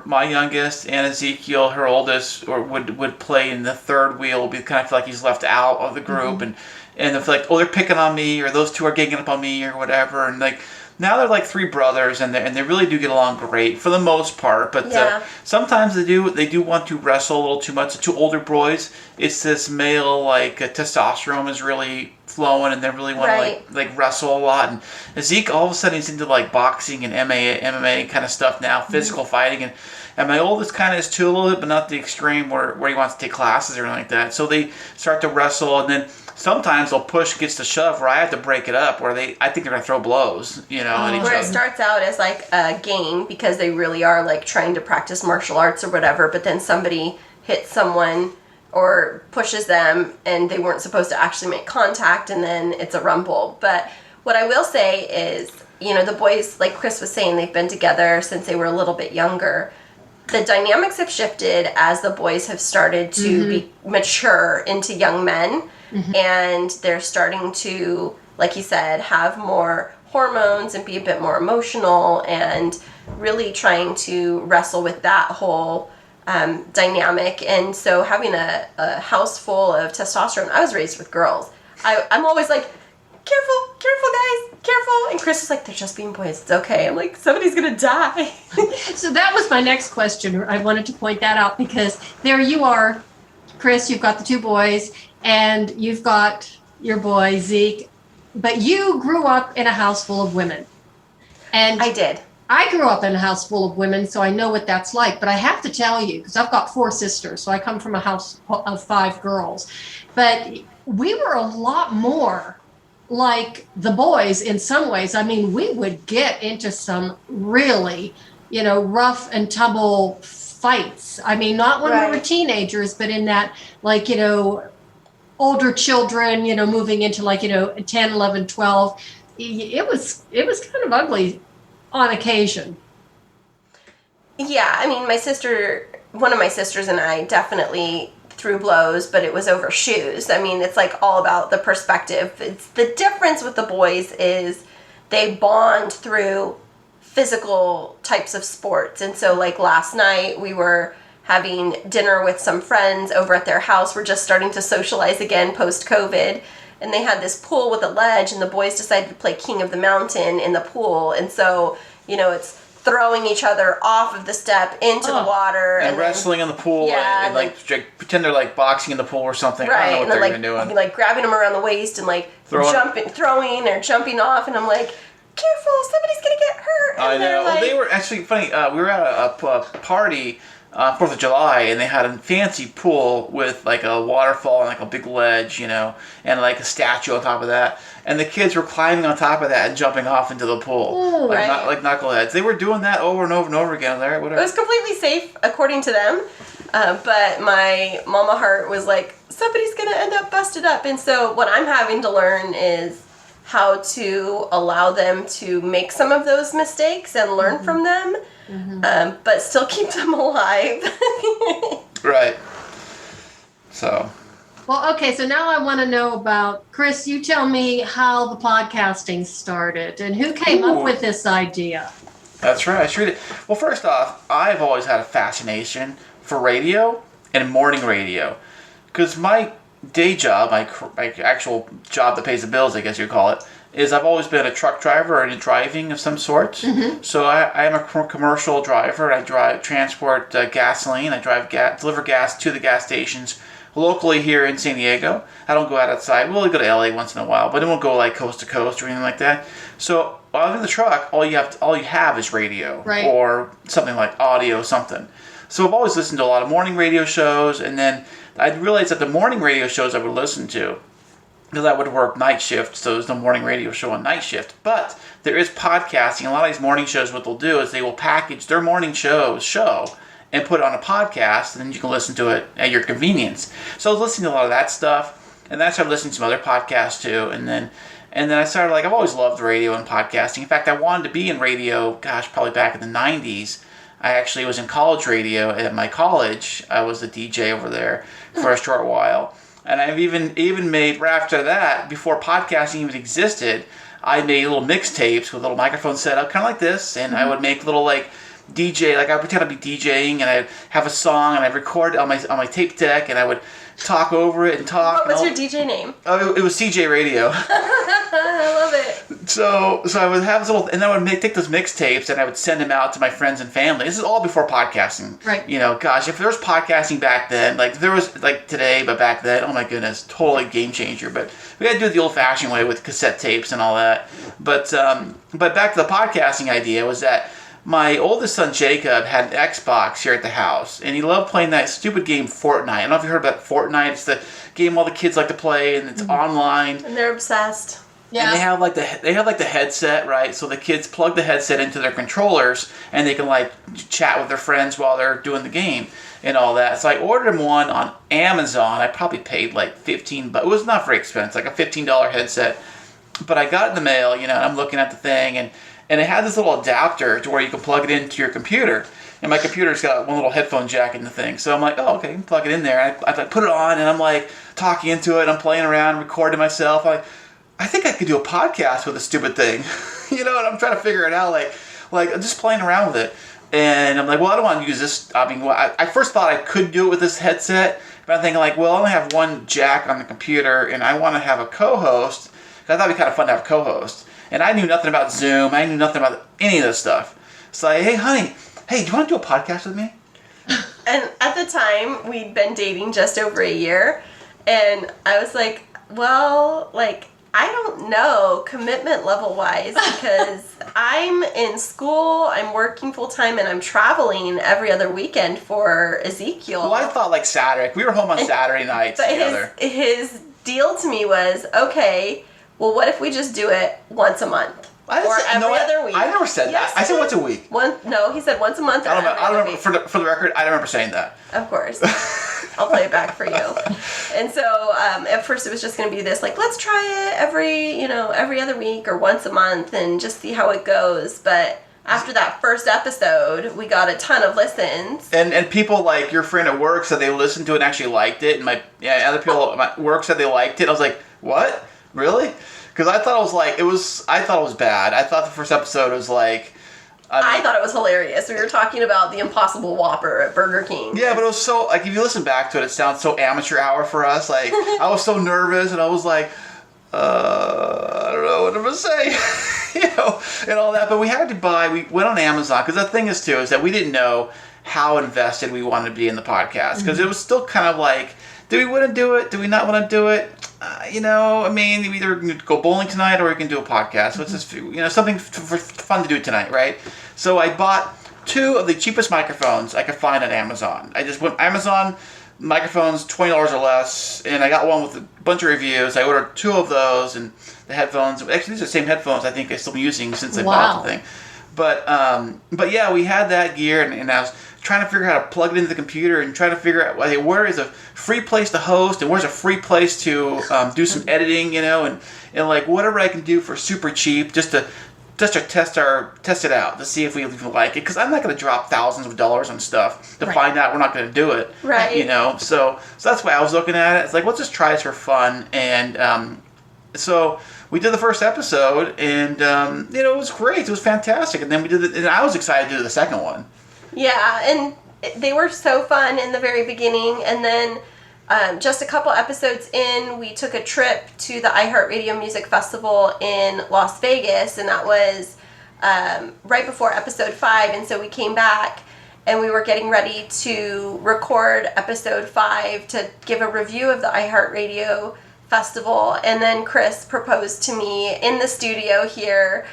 my youngest and Ezekiel, her oldest, would play in the third wheel, be kind of feel like he's left out of the group, and they're like, they're picking on me, or those two are ganging up on me, or whatever, and like now they're like three brothers, and they really do get along great for the most part. But sometimes they do want to wrestle a little too much. The two older boys, it's this male like testosterone is really flowing, and they really want to like wrestle a lot. And Zeke all of a sudden he's into like boxing and MMA kind of stuff now, physical fighting, and my oldest kind of is too a little bit, but not the extreme where he wants to take classes or anything like that. So they start to wrestle, and then sometimes they'll push gets to shove where I have to break it up, where I think they're going to throw blows, you know, at each where other. it starts out as like a game because they really are like trying to practice martial arts or whatever, but then somebody hits someone or pushes them and they weren't supposed to actually make contact, and then it's a rumble. But what I will say is, you know, the boys, like Kris was saying, they've been together since they were a little bit younger. The dynamics have shifted as the boys have started to be mature into young men, and they're starting to, like you said, have more hormones and be a bit more emotional, and really trying to wrestle with that whole dynamic. And so having a house full of testosterone, I was raised with girls. I'm always like, careful guys, careful. And Kris is like, they're just being boys, it's okay. I'm like, somebody's gonna die. So that was my next question. I wanted to point that out because there you are, Kris, you've got the two boys and you've got your boy Zeke, but you grew up in a house full of women. And I did. I grew up in a house full of women, so I know what that's like. But I have to tell you, because I've got 4 sisters, so I come from a house of 5 girls. But we were a lot more like the boys in some ways. I mean, we would get into some really, you know, rough and tumble fights. I mean, not when we were teenagers, but in that, like, you know, older children, you know, moving into like, you know, 10, 11, 12. It was kind of ugly on occasion. Yeah, I mean, one of my sisters and I definitely threw blows, but it was over shoes. I mean, it's like all about the perspective. It's the difference with the boys is they bond through physical types of sports. And so like last night we were having dinner with some friends over at their house. We're just starting to socialize again post-COVID. And they had this pool with a ledge, and the boys decided to play King of the Mountain in the pool. And so, you know, it's throwing each other off of the step into the water. And wrestling in the pool. Yeah, and like pretend they're like boxing in the pool or something. Right, I don't know what and they're like, even doing. like grabbing them around the waist and like throwing or jumping off. And I'm like, careful, somebody's going to get hurt. And I know. like, They were actually funny. We were at a party 4th of July, and they had a fancy pool with like a waterfall and like a big ledge, you know, and like a statue on top of that. And the kids were climbing on top of that and jumping off into the pool, like knuckleheads. They were doing that over and over and over again. There, whatever. It was completely safe according to them, but my mama heart was like, somebody's gonna end up busted up. And so what I'm having to learn is how to allow them to make some of those mistakes and learn from them. But still keep them alive. Right. So. Well, okay, so now I want to know about, Kris, you tell me how the podcasting started and who came up with this idea. That's right. Well, first off, I've always had a fascination for radio and morning radio. Because my day job, my actual job that pays the bills, I guess you'd call it, is I've always been a truck driver or in driving of some sort. So I am a commercial driver. I transport gasoline. I deliver gas to the gas stations locally here in San Diego. I don't go outside. We'll go to LA once in a while, but it won't go like coast to coast or anything like that. So while I'm in the truck, all you have is radio or something like audio something. So I've always listened to a lot of morning radio shows, and then I realized that the morning radio shows I would listen to, because I would work night shift, so there's no morning radio show on night shift. But there is podcasting. A lot of these morning shows, what they'll do is they will package their morning show and put it on a podcast, and then you can listen to it at your convenience. So I was listening to a lot of that stuff, and then I started listening to some other podcasts too, and then I started, like, I've always loved radio and podcasting. In fact, I wanted to be in radio, probably back in the 90s. I actually was in college radio at my college. I was a DJ over there for a short while. And I've even made, right after that, before podcasting even existed, I made little mixtapes with little microphones set up, kind of like this, and I would make little, like, DJ, like I would pretend I'd be DJing, and I'd have a song, and I'd record it on my tape deck, and I would talk over it and talk. What was your DJ name? Oh, it was CJ Radio. I love it. So I would have this little, and then I would take those mixtapes and I would send them out to my friends and family. This is all before podcasting. Right. You know, gosh, if there was podcasting back then, like there was like today, but back then, oh my goodness, totally game changer. But we had to do it the old-fashioned way with cassette tapes and all that. But back to the podcasting idea was that my oldest son Jacob had an Xbox here at the house, and he loved playing that stupid game Fortnite. I don't know if you heard about Fortnite. It's the game all the kids like to play, and it's online. And they're obsessed. Yeah. And they have the headset, right? So the kids plug the headset into their controllers, and they can like chat with their friends while they're doing the game and all that. So I ordered him one on Amazon. I probably paid like $15. It was not very expensive, like a $15 headset. But I got it in the mail, you know, and I'm looking at the thing, and it had this little adapter to where you can plug it into your computer. And my computer's got one little headphone jack in the thing. So I'm like, oh, okay, plug it in there. I put it on, and I'm like talking into it. I'm playing around, recording myself. I think I could do a podcast with this stupid thing. You know, and I'm trying to figure it out, like just playing around with it. And I'm like, well, I don't want to use this. I mean, I first thought I could do it with this headset, but I'm thinking like, well, I only have one jack on the computer, and I want to have a co-host. I thought it'd be kind of fun to have a co-host. And I knew nothing about Zoom. I knew nothing about any of this stuff. So I, hey, honey, do you want to do a podcast with me? And at the time, we'd been dating just over a year. And I was like, well, like, I don't know commitment level wise because I'm in school, I'm working full time, and I'm traveling every other weekend for Ezekiel. Well, I thought like Saturday. We were home on Saturday nights but together. His deal to me was, okay, well, what if we just do it once a month? Or every other week? I never said that. I said once a week. No, he said once a month. I don't remember. For the record, I don't remember saying that. Of course. I'll play it back for you. And so at first it was just going to be this, like, let's try it every other week or once a month and just see how it goes. But after that first episode, we got a ton of listens. And people like your friend at work said they listened to it and actually liked it. And other people at my work said they liked it. I was like, what? Really? Because I thought it was bad. I thought the first episode was like... I thought it was hilarious. We were talking about the Impossible Whopper at Burger King. Yeah, but it was so... Like, if you listen back to it, it sounds so amateur hour for us. Like, I was so nervous, and I was like, I don't know what I'm going to say. You know, and all that. But we went on Amazon. Because the thing is, too, is that we didn't know how invested we wanted to be in the podcast. Because it was still kind of like, do we want to do it? Do we not want to do it? You know, I mean, we either go bowling tonight or we can do a podcast. So it's just, something for fun to do tonight, right? So I bought 2 of the cheapest microphones I could find on Amazon. I just went Amazon microphones, $20 or less, and I got one with a bunch of reviews. I ordered 2 of those, and the headphones. Actually, these are the same headphones I think I've still been using since I bought the thing. But yeah, we had that gear, and I was trying to figure out how to plug it into the computer and trying to figure out where is a free place to host and where's a free place to do some editing, and like whatever I can do for super cheap just to test it out to see if we even like it, because I'm not going to drop thousands of dollars on stuff to find out we're not going to do it, right? So that's why I was looking at it. It's like, let's just try this for fun, and so we did the first episode, and it was great. It was fantastic, and then we did it, and I was excited to do the second one. Yeah, and they were so fun in the very beginning, and then just a couple episodes in, we took a trip to the iHeartRadio Music Festival in Las Vegas, and that was right before episode 5, and so we came back, and we were getting ready to record episode 5 to give a review of the iHeartRadio Festival, and then Kris proposed to me in the studio here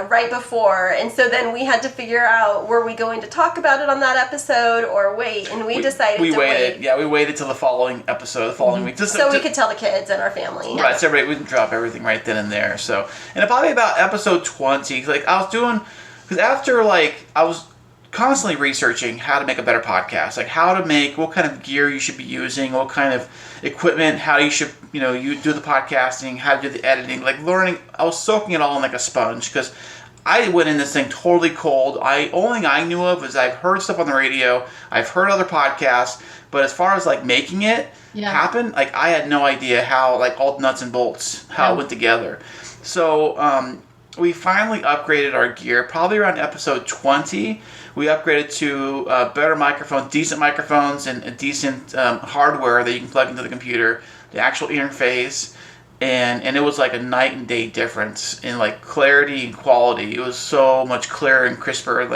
right before, and so then we had to figure out, were we going to talk about it on that episode or wait, and we decided to wait. Yeah, we waited till the following episode, the following week. So we could tell the kids and our family. Right, so we didn't drop everything right then and there. So, and probably about episode 20, like I was doing, because after I was constantly researching how to make a better podcast, like how to make, what kind of gear you should be using, what kind of equipment, how you should, you do the podcasting, how to do the editing, like learning. I was soaking it all in like a sponge, because I went in this thing totally cold. Only thing I knew of is I've heard stuff on the radio, I've heard other podcasts, but as far as like making it happen, like I had no idea how, like all the nuts and bolts, how it went together. So we finally upgraded our gear, probably around episode 20. We upgraded to better microphones, decent microphones, and decent hardware that you can plug into the computer, the actual interface. And it was like a night and day difference in like clarity and quality. It was so much clearer and crisper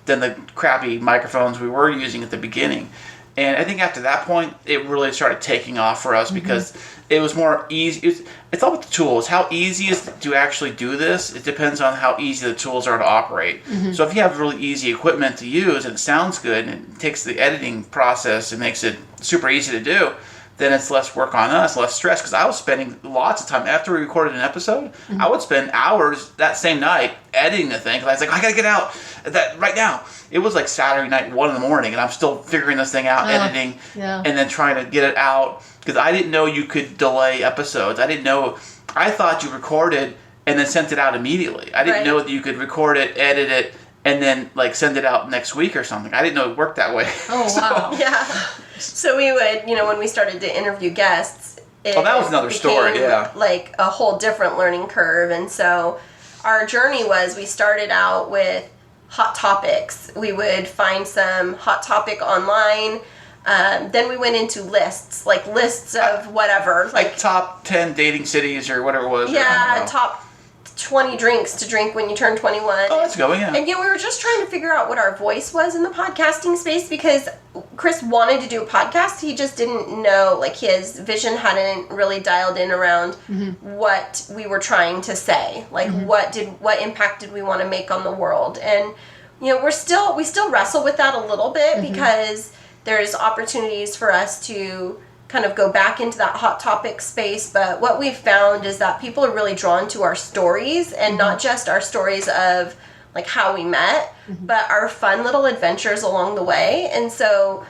than the crappy microphones we were using at the beginning. And I think after that point, it really started taking off for us because it was more easy. It's all about the tools. How easy is it to actually do this? It depends on how easy the tools are to operate. So if you have really easy equipment to use and it sounds good and it takes the editing process and makes it super easy to do, then it's less work on us, less stress. Because I was spending lots of time after we recorded an episode. I would spend hours that same night editing the thing. Because I was like, I gotta get out that right now. It was like Saturday night, 1 a.m, and I'm still figuring this thing out, editing, and then trying to get it out. Because I didn't know you could delay episodes. I didn't know. I thought you recorded and then sent it out immediately. I didn't know that you could record it, edit it, and then like send it out next week or something. I didn't know it worked that way. Oh, wow. Yeah. So we would, when we started to interview guests, that was another story, like a whole different learning curve. And so our journey was, we started out with hot topics. We would find some hot topic online. Then we went into lists of whatever. Like top 10 dating cities or whatever it was. Yeah, top 20 drinks to drink when you turn 21. Oh, let's go, yeah. And we were just trying to figure out what our voice was in the podcasting space because Kris wanted to do a podcast. He just didn't know, his vision hadn't really dialed in around what we were trying to say. What impact did we want to make on the world? And, we still wrestle with that a little bit because there's opportunities for us to kind of go back into that hot topic space, but what we've found is that people are really drawn to our stories and not just our stories of how we met, but our fun little adventures along the way. And so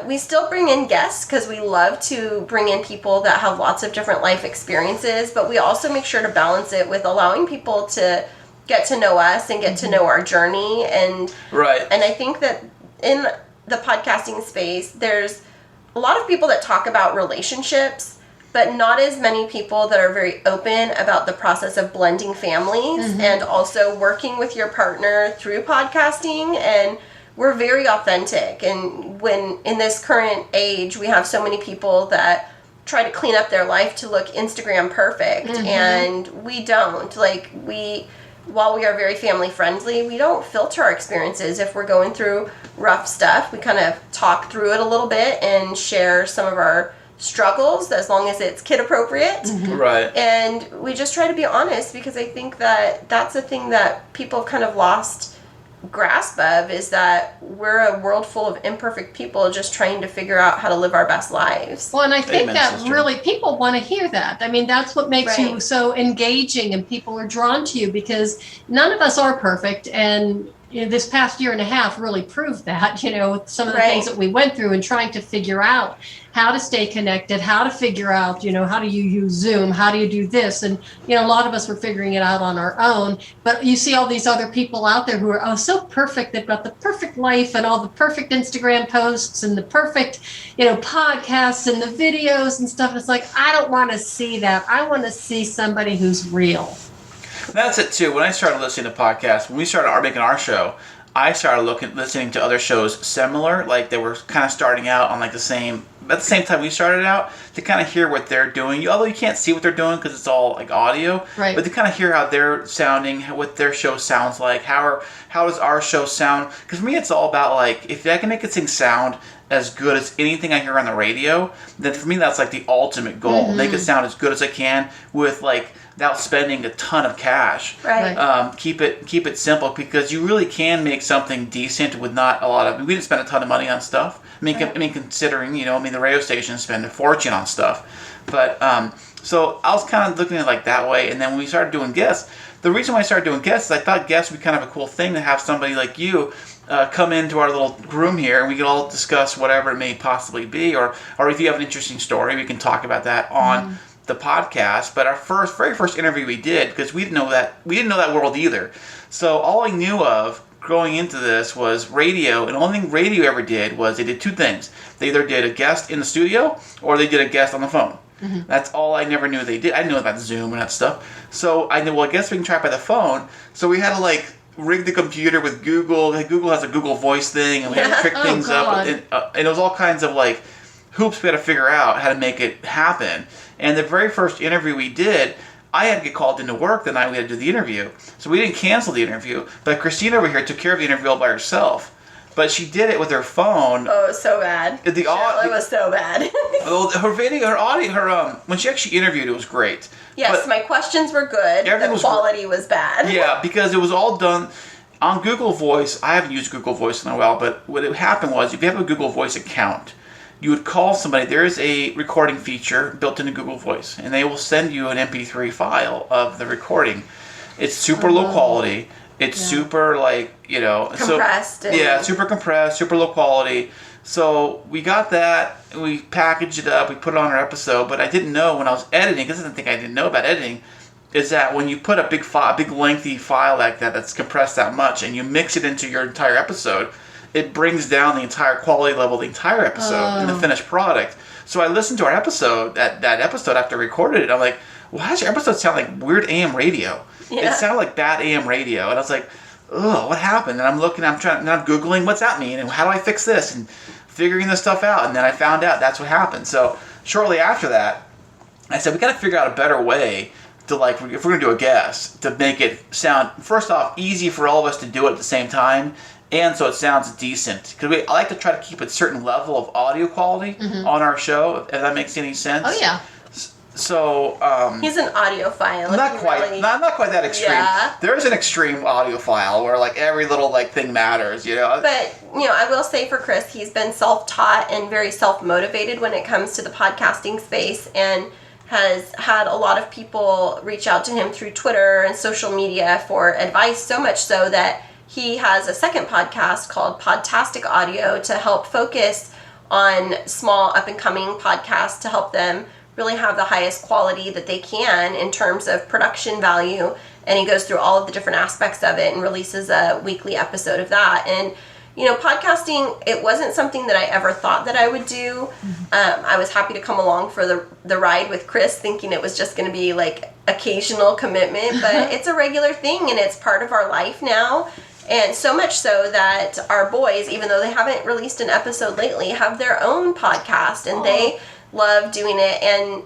we still bring in guests because we love to bring in people that have lots of different life experiences, but we also make sure to balance it with allowing people to get to know us and get to know our journey. And I think that in the podcasting space, there's a lot of people that talk about relationships, but not as many people that are very open about the process of blending families and also working with your partner through podcasting. And we're very authentic. And when in this current age, we have so many people that try to clean up their life to look Instagram perfect, and we don't. While we are very family friendly, we don't filter our experiences. If we're going through rough stuff, we kind of talk through it a little bit and share some of our struggles as long as it's kid appropriate. Right. And we just try to be honest because I think that that's a thing that people have kind of lost grasp of, is that we're a world full of imperfect people just trying to figure out how to live our best lives. Well, and I think that sister. really people want to hear that. I mean, that's what makes you so engaging and people are drawn to you because none of us are perfect. And this past year and a half really proved that, with some of the things that we went through and trying to figure out how to stay connected, how to figure out, how do you use Zoom? How do you do this? And, a lot of us were figuring it out on our own. But you see all these other people out there who are so perfect. They've got the perfect life and all the perfect Instagram posts and the perfect, podcasts and the videos and stuff. And it's like, I don't want to see that. I want to see somebody who's real. That's it too. When I started listening to podcasts, when we started making our show, I started listening to other shows similar, like they were kind of starting out on at the same time we started out, to kind of hear what they're doing. Although you can't see what they're doing because it's all audio, but to kind of hear how they're sounding, what their show sounds like, how does our show sound? Because for me, it's all about if I can make this thing sound as good as anything I hear on the radio, then for me that's the ultimate goal. Make it sound as good as I can with without spending a ton of cash. Right. Keep it simple because you really can make something decent with not a lot of. We didn't spend a ton of money on stuff. I mean, considering the radio stations spend a fortune on stuff, but so I was kind of looking at it that way. And then when we started doing guests, the reason why I started doing guests is I thought guests would be kind of a cool thing to have somebody like you come into our little room here and we could all discuss whatever it may possibly be, or if you have an interesting story, we can talk about that on the podcast. But our very first interview we did, because we didn't know that world either. So all I knew of going into this was radio, and the only thing radio ever did was they did two things. They either did a guest in the studio or they did a guest on the phone. That's all I never knew they did. I didn't know about Zoom and that stuff. So I knew, well, I guess we can try it by the phone. So we had to rigged the computer with Google. Like, Google has a Google Voice thing, and we had to trick things up, and it was all kinds of like hoops we had to figure out how to make it happen. And the very first interview we did, I had to get called into work the night we had to do the interview, so we didn't cancel the interview. But Christine over here took care of the interview all by herself. But she did it with her phone. Oh, it was so bad. It was so bad. Her video, her audio, when she actually interviewed, it was great. Yes, but my questions were good. The quality was bad. Yeah, because it was all done on Google Voice. I haven't used Google Voice in a while, but what happened was, if you have a Google Voice account, you would call somebody. There is a recording feature built into Google Voice, and they will send you an MP3 file of the recording. It's super low quality. It's super, like, compressed. Super compressed, super low quality. So we got that, and we packaged it up, we put it on our episode, but I didn't know when I was editing, because I didn't know about editing, is that when you put a big lengthy file like that that's compressed that much, and you mix it into your entire episode, it brings down the entire quality level of the entire episode in the finished product. So I listened to our episode, that episode after I recorded it, I'm like, why does your episode sound like weird AM radio? Yeah. It sounded like bad AM radio, and I was like, ugh, what happened? And I'm Googling, what's that mean, and how do I fix this, and figuring this stuff out, and then I found out that's what happened. So shortly after that, I said, we got to figure out a better way to, like, if we're going to do a guest, to make it sound, first off, easy for all of us to do it at the same time, and so it sounds decent. Because I like to try to keep a certain level of audio quality on our show, if that makes any sense. Oh, yeah. So he's an audiophile. Not quite that extreme. Yeah. There's an extreme audiophile where, like, every little, like, thing matters, But I will say for Kris, he's been self-taught and very self-motivated when it comes to the podcasting space, and has had a lot of people reach out to him through Twitter and social media for advice. So much so that he has a second podcast called Podtastic Audio to help focus on small up-and-coming podcasts to help them really have the highest quality that they can in terms of production value, and he goes through all of the different aspects of it and releases a weekly episode of that. And podcasting, it wasn't something that I ever thought that I would do. I was happy to come along for the ride with Kris, thinking it was just going to be like occasional commitment, but it's a regular thing, and it's part of our life now. And so much so that our boys, even though they haven't released an episode lately, have their own podcast, and they love doing it. And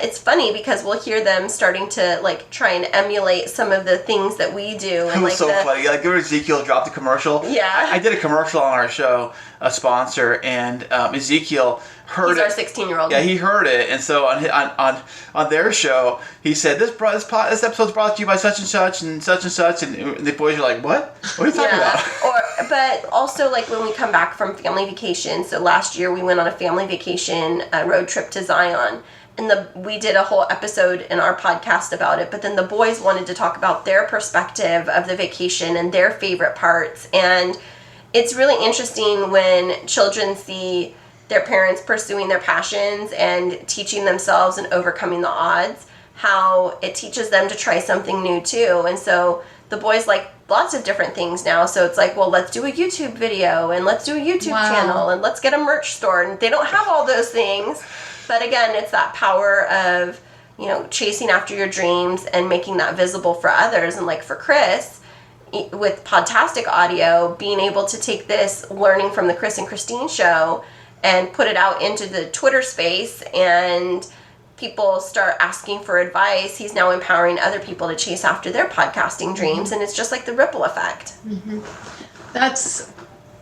it's funny because we'll hear them starting to, like, try and emulate some of the things that we do. And, it was funny. Like, Ezekiel dropped a commercial. Yeah. I did a commercial on our show, a sponsor, and Ezekiel heard it. He's our 16-year-old. Yeah, he heard it, and so on their show, he said, this episode's brought to you by such and such, and the boys are like, what? What are you talking about? But also, like, when we come back from family vacation, so last year we went on a family vacation, a road trip to Zion, and we did a whole episode in our podcast about it, but then the boys wanted to talk about their perspective of the vacation and their favorite parts. And it's really interesting when children see their parents pursuing their passions and teaching themselves and overcoming the odds, how it teaches them to try something new too. And so the boys like lots of different things now. So it's like, well, let's do a YouTube video, and let's do a YouTube channel, and let's get a merch store. And they don't have all those things. But again, it's that power of, chasing after your dreams and making that visible for others. And like for Kris, with Podtastic Audio, being able to take this learning from the Kris and Kristine Show and put it out into the Twitter space, and people start asking for advice. He's now empowering other people to chase after their podcasting dreams, and it's just like the ripple effect.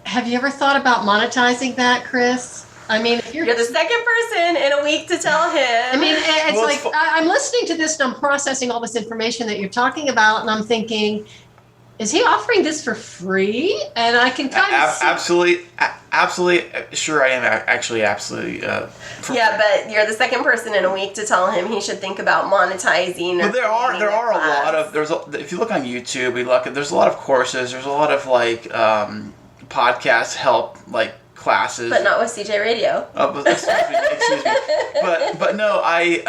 Have you ever thought about monetizing that, Kris? I mean, you're the second person in a week to tell him. I mean, I'm listening to this and I'm processing all this information that you're talking about, and I'm thinking, is he offering this for free? And I can kind of see. Absolutely sure I am actually absolutely. But you're the second person in a week to tell him he should think about monetizing. Well, there are a lot of if you look on YouTube, there's a lot of courses. There's a lot of like podcast help like classes, but not with CJ Radio. Oh, excuse me. But no, I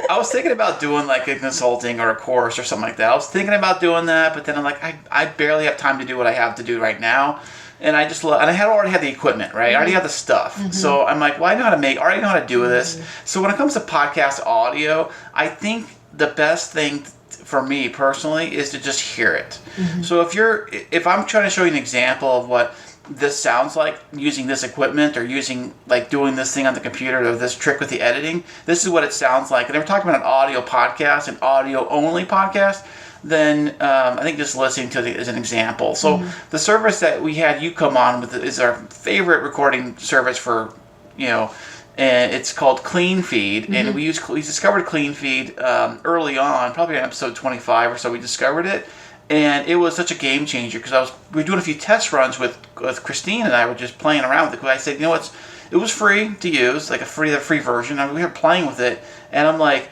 was thinking about doing like a consulting or a course or something like that. I was thinking about doing that, but then I'm like, I barely have time to do what I have to do right now. And I just and I already had the equipment, right? I already had the stuff. So I'm like, well, I know how to make, I already know how to do this. So when it comes to podcast audio, I think the best thing for me personally is to just hear it. So if I'm trying to show you an example of what this sounds like using this equipment or using like doing this thing on the computer or this trick with the editing, this is what it sounds like. And if we're talking about an audio podcast, an audio only podcast, then I think just listening to it is an example. So the service that we had you come on with is our favorite recording service for, and it's called Clean Feed. And we discovered Clean Feed early on, probably in episode 25 or so. We discovered it, and it was such a game changer because we were doing a few test runs with Kristine, and I were just playing around with it. I said, it was free to use, like the free version. I mean, we were playing with it, and I'm like,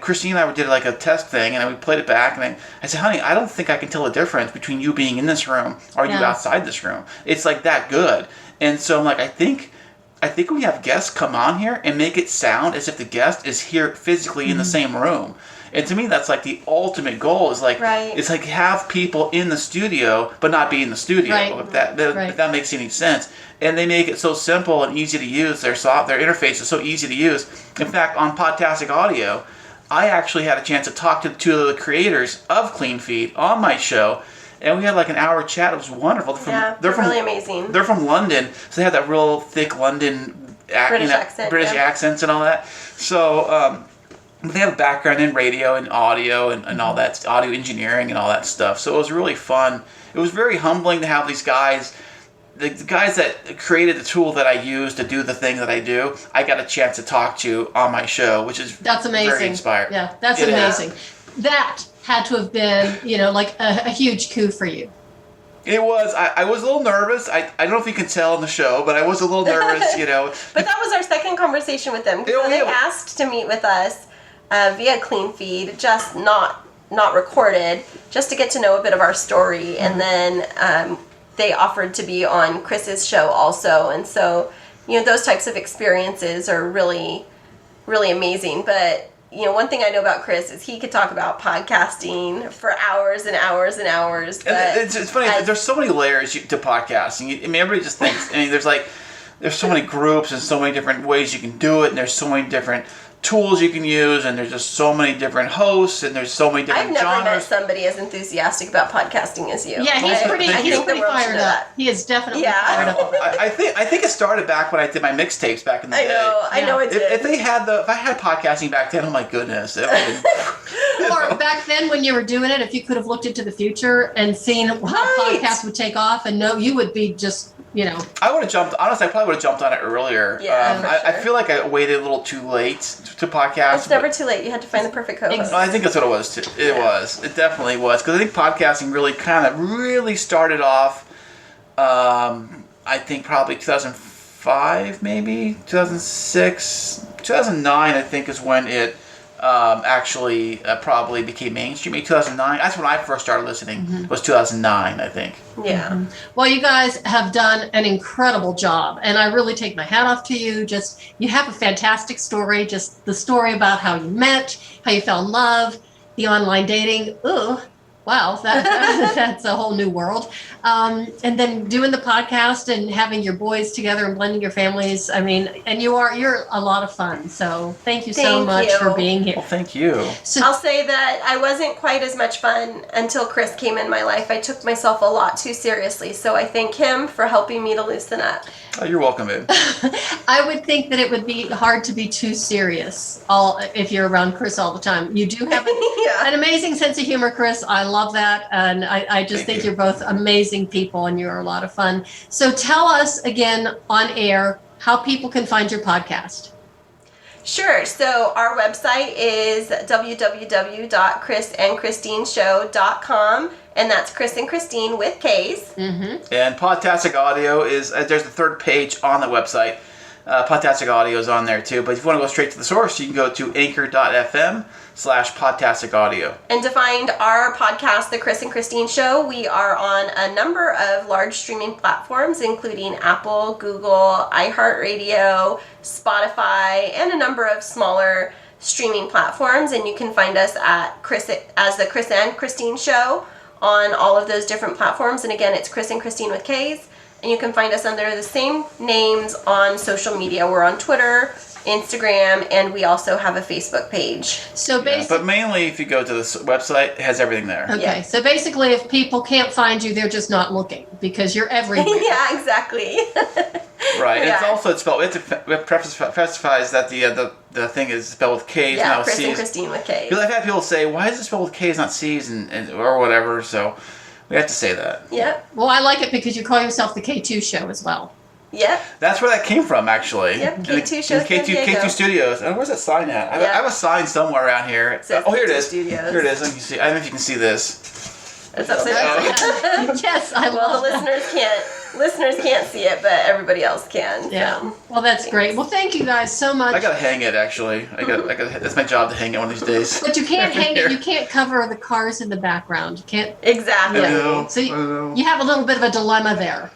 Kristine and I did like a test thing, and we played it back, and I said, honey, I don't think I can tell the difference between you being in this room or you outside this room. It's like that good. And so I'm like, I think we have guests come on here and make it sound as if the guest is here physically in the same room. And to me, that's like the ultimate goal is like, it's like have people in the studio, but not be in the studio, if that makes any sense. And they make it so simple and easy to use. Their interface is so easy to use. In fact, on Podtastic Audio, I actually had a chance to talk to two of the creators of Clean Feed on my show, and we had like an hour chat. It was wonderful. They're really amazing. They're from London, so they have that real thick London British accents and all that. So they have a background in radio and audio and all that, audio engineering and all that stuff. So it was really fun. It was very humbling to have these guys. The guys that created the tool that I use to do the thing that I do, I got a chance to talk to on my show, which is that's amazing. Very inspiring. Yeah, that's amazing. That had to have been, like a huge coup for you. It was. I was a little nervous. I don't know if you can tell on the show, but I was a little nervous, But that was our second conversation with them. So they asked to meet with us via Clean Feed, just not recorded, just to get to know a bit of our story, and then they offered to be on Kris's show also. And so, those types of experiences are really, really amazing. But, one thing I know about Kris is he could talk about podcasting for hours and hours and hours. But and it's funny, there's so many layers to podcasting. Everybody just thinks, there's so many groups and so many different ways you can do it, and there's so many different tools you can use, and there's just so many different hosts, and there's so many different genres. I've never met somebody as enthusiastic about podcasting as you. Yeah, he's pretty fired up. He is definitely fired up. I think it started back when I did my mixtapes back in the day. I know it did. If I had podcasting back then, oh my goodness. Or back then when you were doing it, if you could have looked into the future and seen how podcasts would take off, and you would be just, I would have jumped, honestly, I probably would have jumped on it earlier. Yeah, I feel like I waited a little too late to podcast. It's never too late. You had to find the perfect co-host. I think that's what it was too. It definitely was. Because I think podcasting really started off, I think probably 2005, maybe 2006, 2009. I think is when it actually probably became mainstream. Maybe 2009. That's when I first started listening. It was 2009, I think. Yeah. Well, you guys have done an incredible job, and I really take my hat off to you. You have a fantastic story. Just the story about how you met, how you fell in love, the online dating. Ooh, wow, that's a whole new world. And then doing the podcast and having your boys together and blending your families. I mean, and you're a lot of fun. So thank you so much for being here. Well, thank you. So, I'll say that I wasn't quite as much fun until Kris came in my life. I took myself a lot too seriously. So I thank him for helping me to loosen up. Oh, you're welcome, babe. I would think that it would be hard to be too serious if you're around Kris all the time. You do have an amazing sense of humor, Kris. I love that. And I just think you're both amazing people, and you're a lot of fun. So tell us again on air how people can find your podcast. Sure. So our website is www.krisandkristineshow.com, and that's Kris and Kristine with K's. And Podtastic Audio is there's the third page on the website. Podtastic Audio is on there too. But if you want to go straight to the source, you can go to anchor.fm/Podtastic Audio. And to find our podcast, The Kris and Kristine Show, we are on a number of large streaming platforms, including Apple, Google, iHeartRadio, Spotify, and a number of smaller streaming platforms. And you can find us as The Kris and Kristine Show on all of those different platforms. And again, it's Kris and Kristine with K's. And you can find us under the same names on social media. We're on Twitter, Instagram, and we also have a Facebook page. So Yeah, basically, but mainly, if you go to the website, it has everything there. okay. Yeah. So basically, if people can't find you, they're just not looking because you're everywhere. Yeah, exactly. Right. And it's Yeah. also spelled. We have to specifies that the thing is spelled with K's, Yeah, not with Kris and C's. Kristine with K. Because I've had people say, "Why is it spelled with K's, not C's, and or whatever?" So we have to say that. Yep. Well, I like it because you call yourself the K2 show as well. Yep. That's where that came from, actually. Yep, K2 Show In K2 San Diego. K2 Studios. And where's that sign at? I Yeah. have a sign somewhere around here. Says Oh, here it K2 is. Studios. Here it is. Let me see. I don't know if you can see this. It's upside down. Yes, I Well, love the that. listeners can't see it, but everybody else can. Yeah. So. Well, that's great. Well, thank you guys so much. I gotta hang it, actually. I got. That's my job to hang it one of these days. But you can't hang Here. it. You can't cover the cars in the background. You can't. Exactly. I know. So I know. you have a little bit of a dilemma there.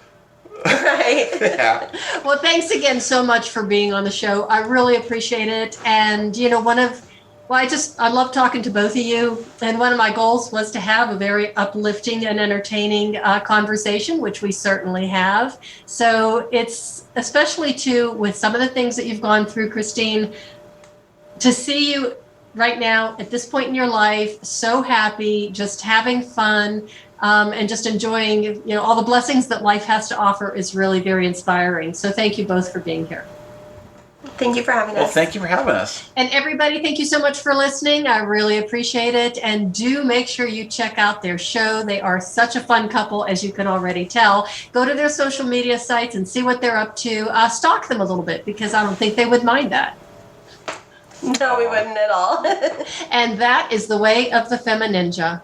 Right. Yeah. Well, thanks again so much for being on the show. I really appreciate it. And you know, I love talking to both of you. And one of my goals was to have a very uplifting and entertaining conversation, which we certainly have. So it's especially too with some of the things that you've gone through, Kristine, to see you right now at this point in your life, so happy, just having fun. And just enjoying, you know, all the blessings that life has to offer is really very inspiring. So thank you both for being here. Thank you for having us. Well, thank you for having us. And everybody, thank you so much for listening. I really appreciate it. And do make sure you check out their show. They are such a fun couple, as you can already tell. Go to their social media sites and see what they're up to. Stalk them a little bit because I don't think they would mind that. No, we wouldn't at all. And that is the way of the FemiNinja.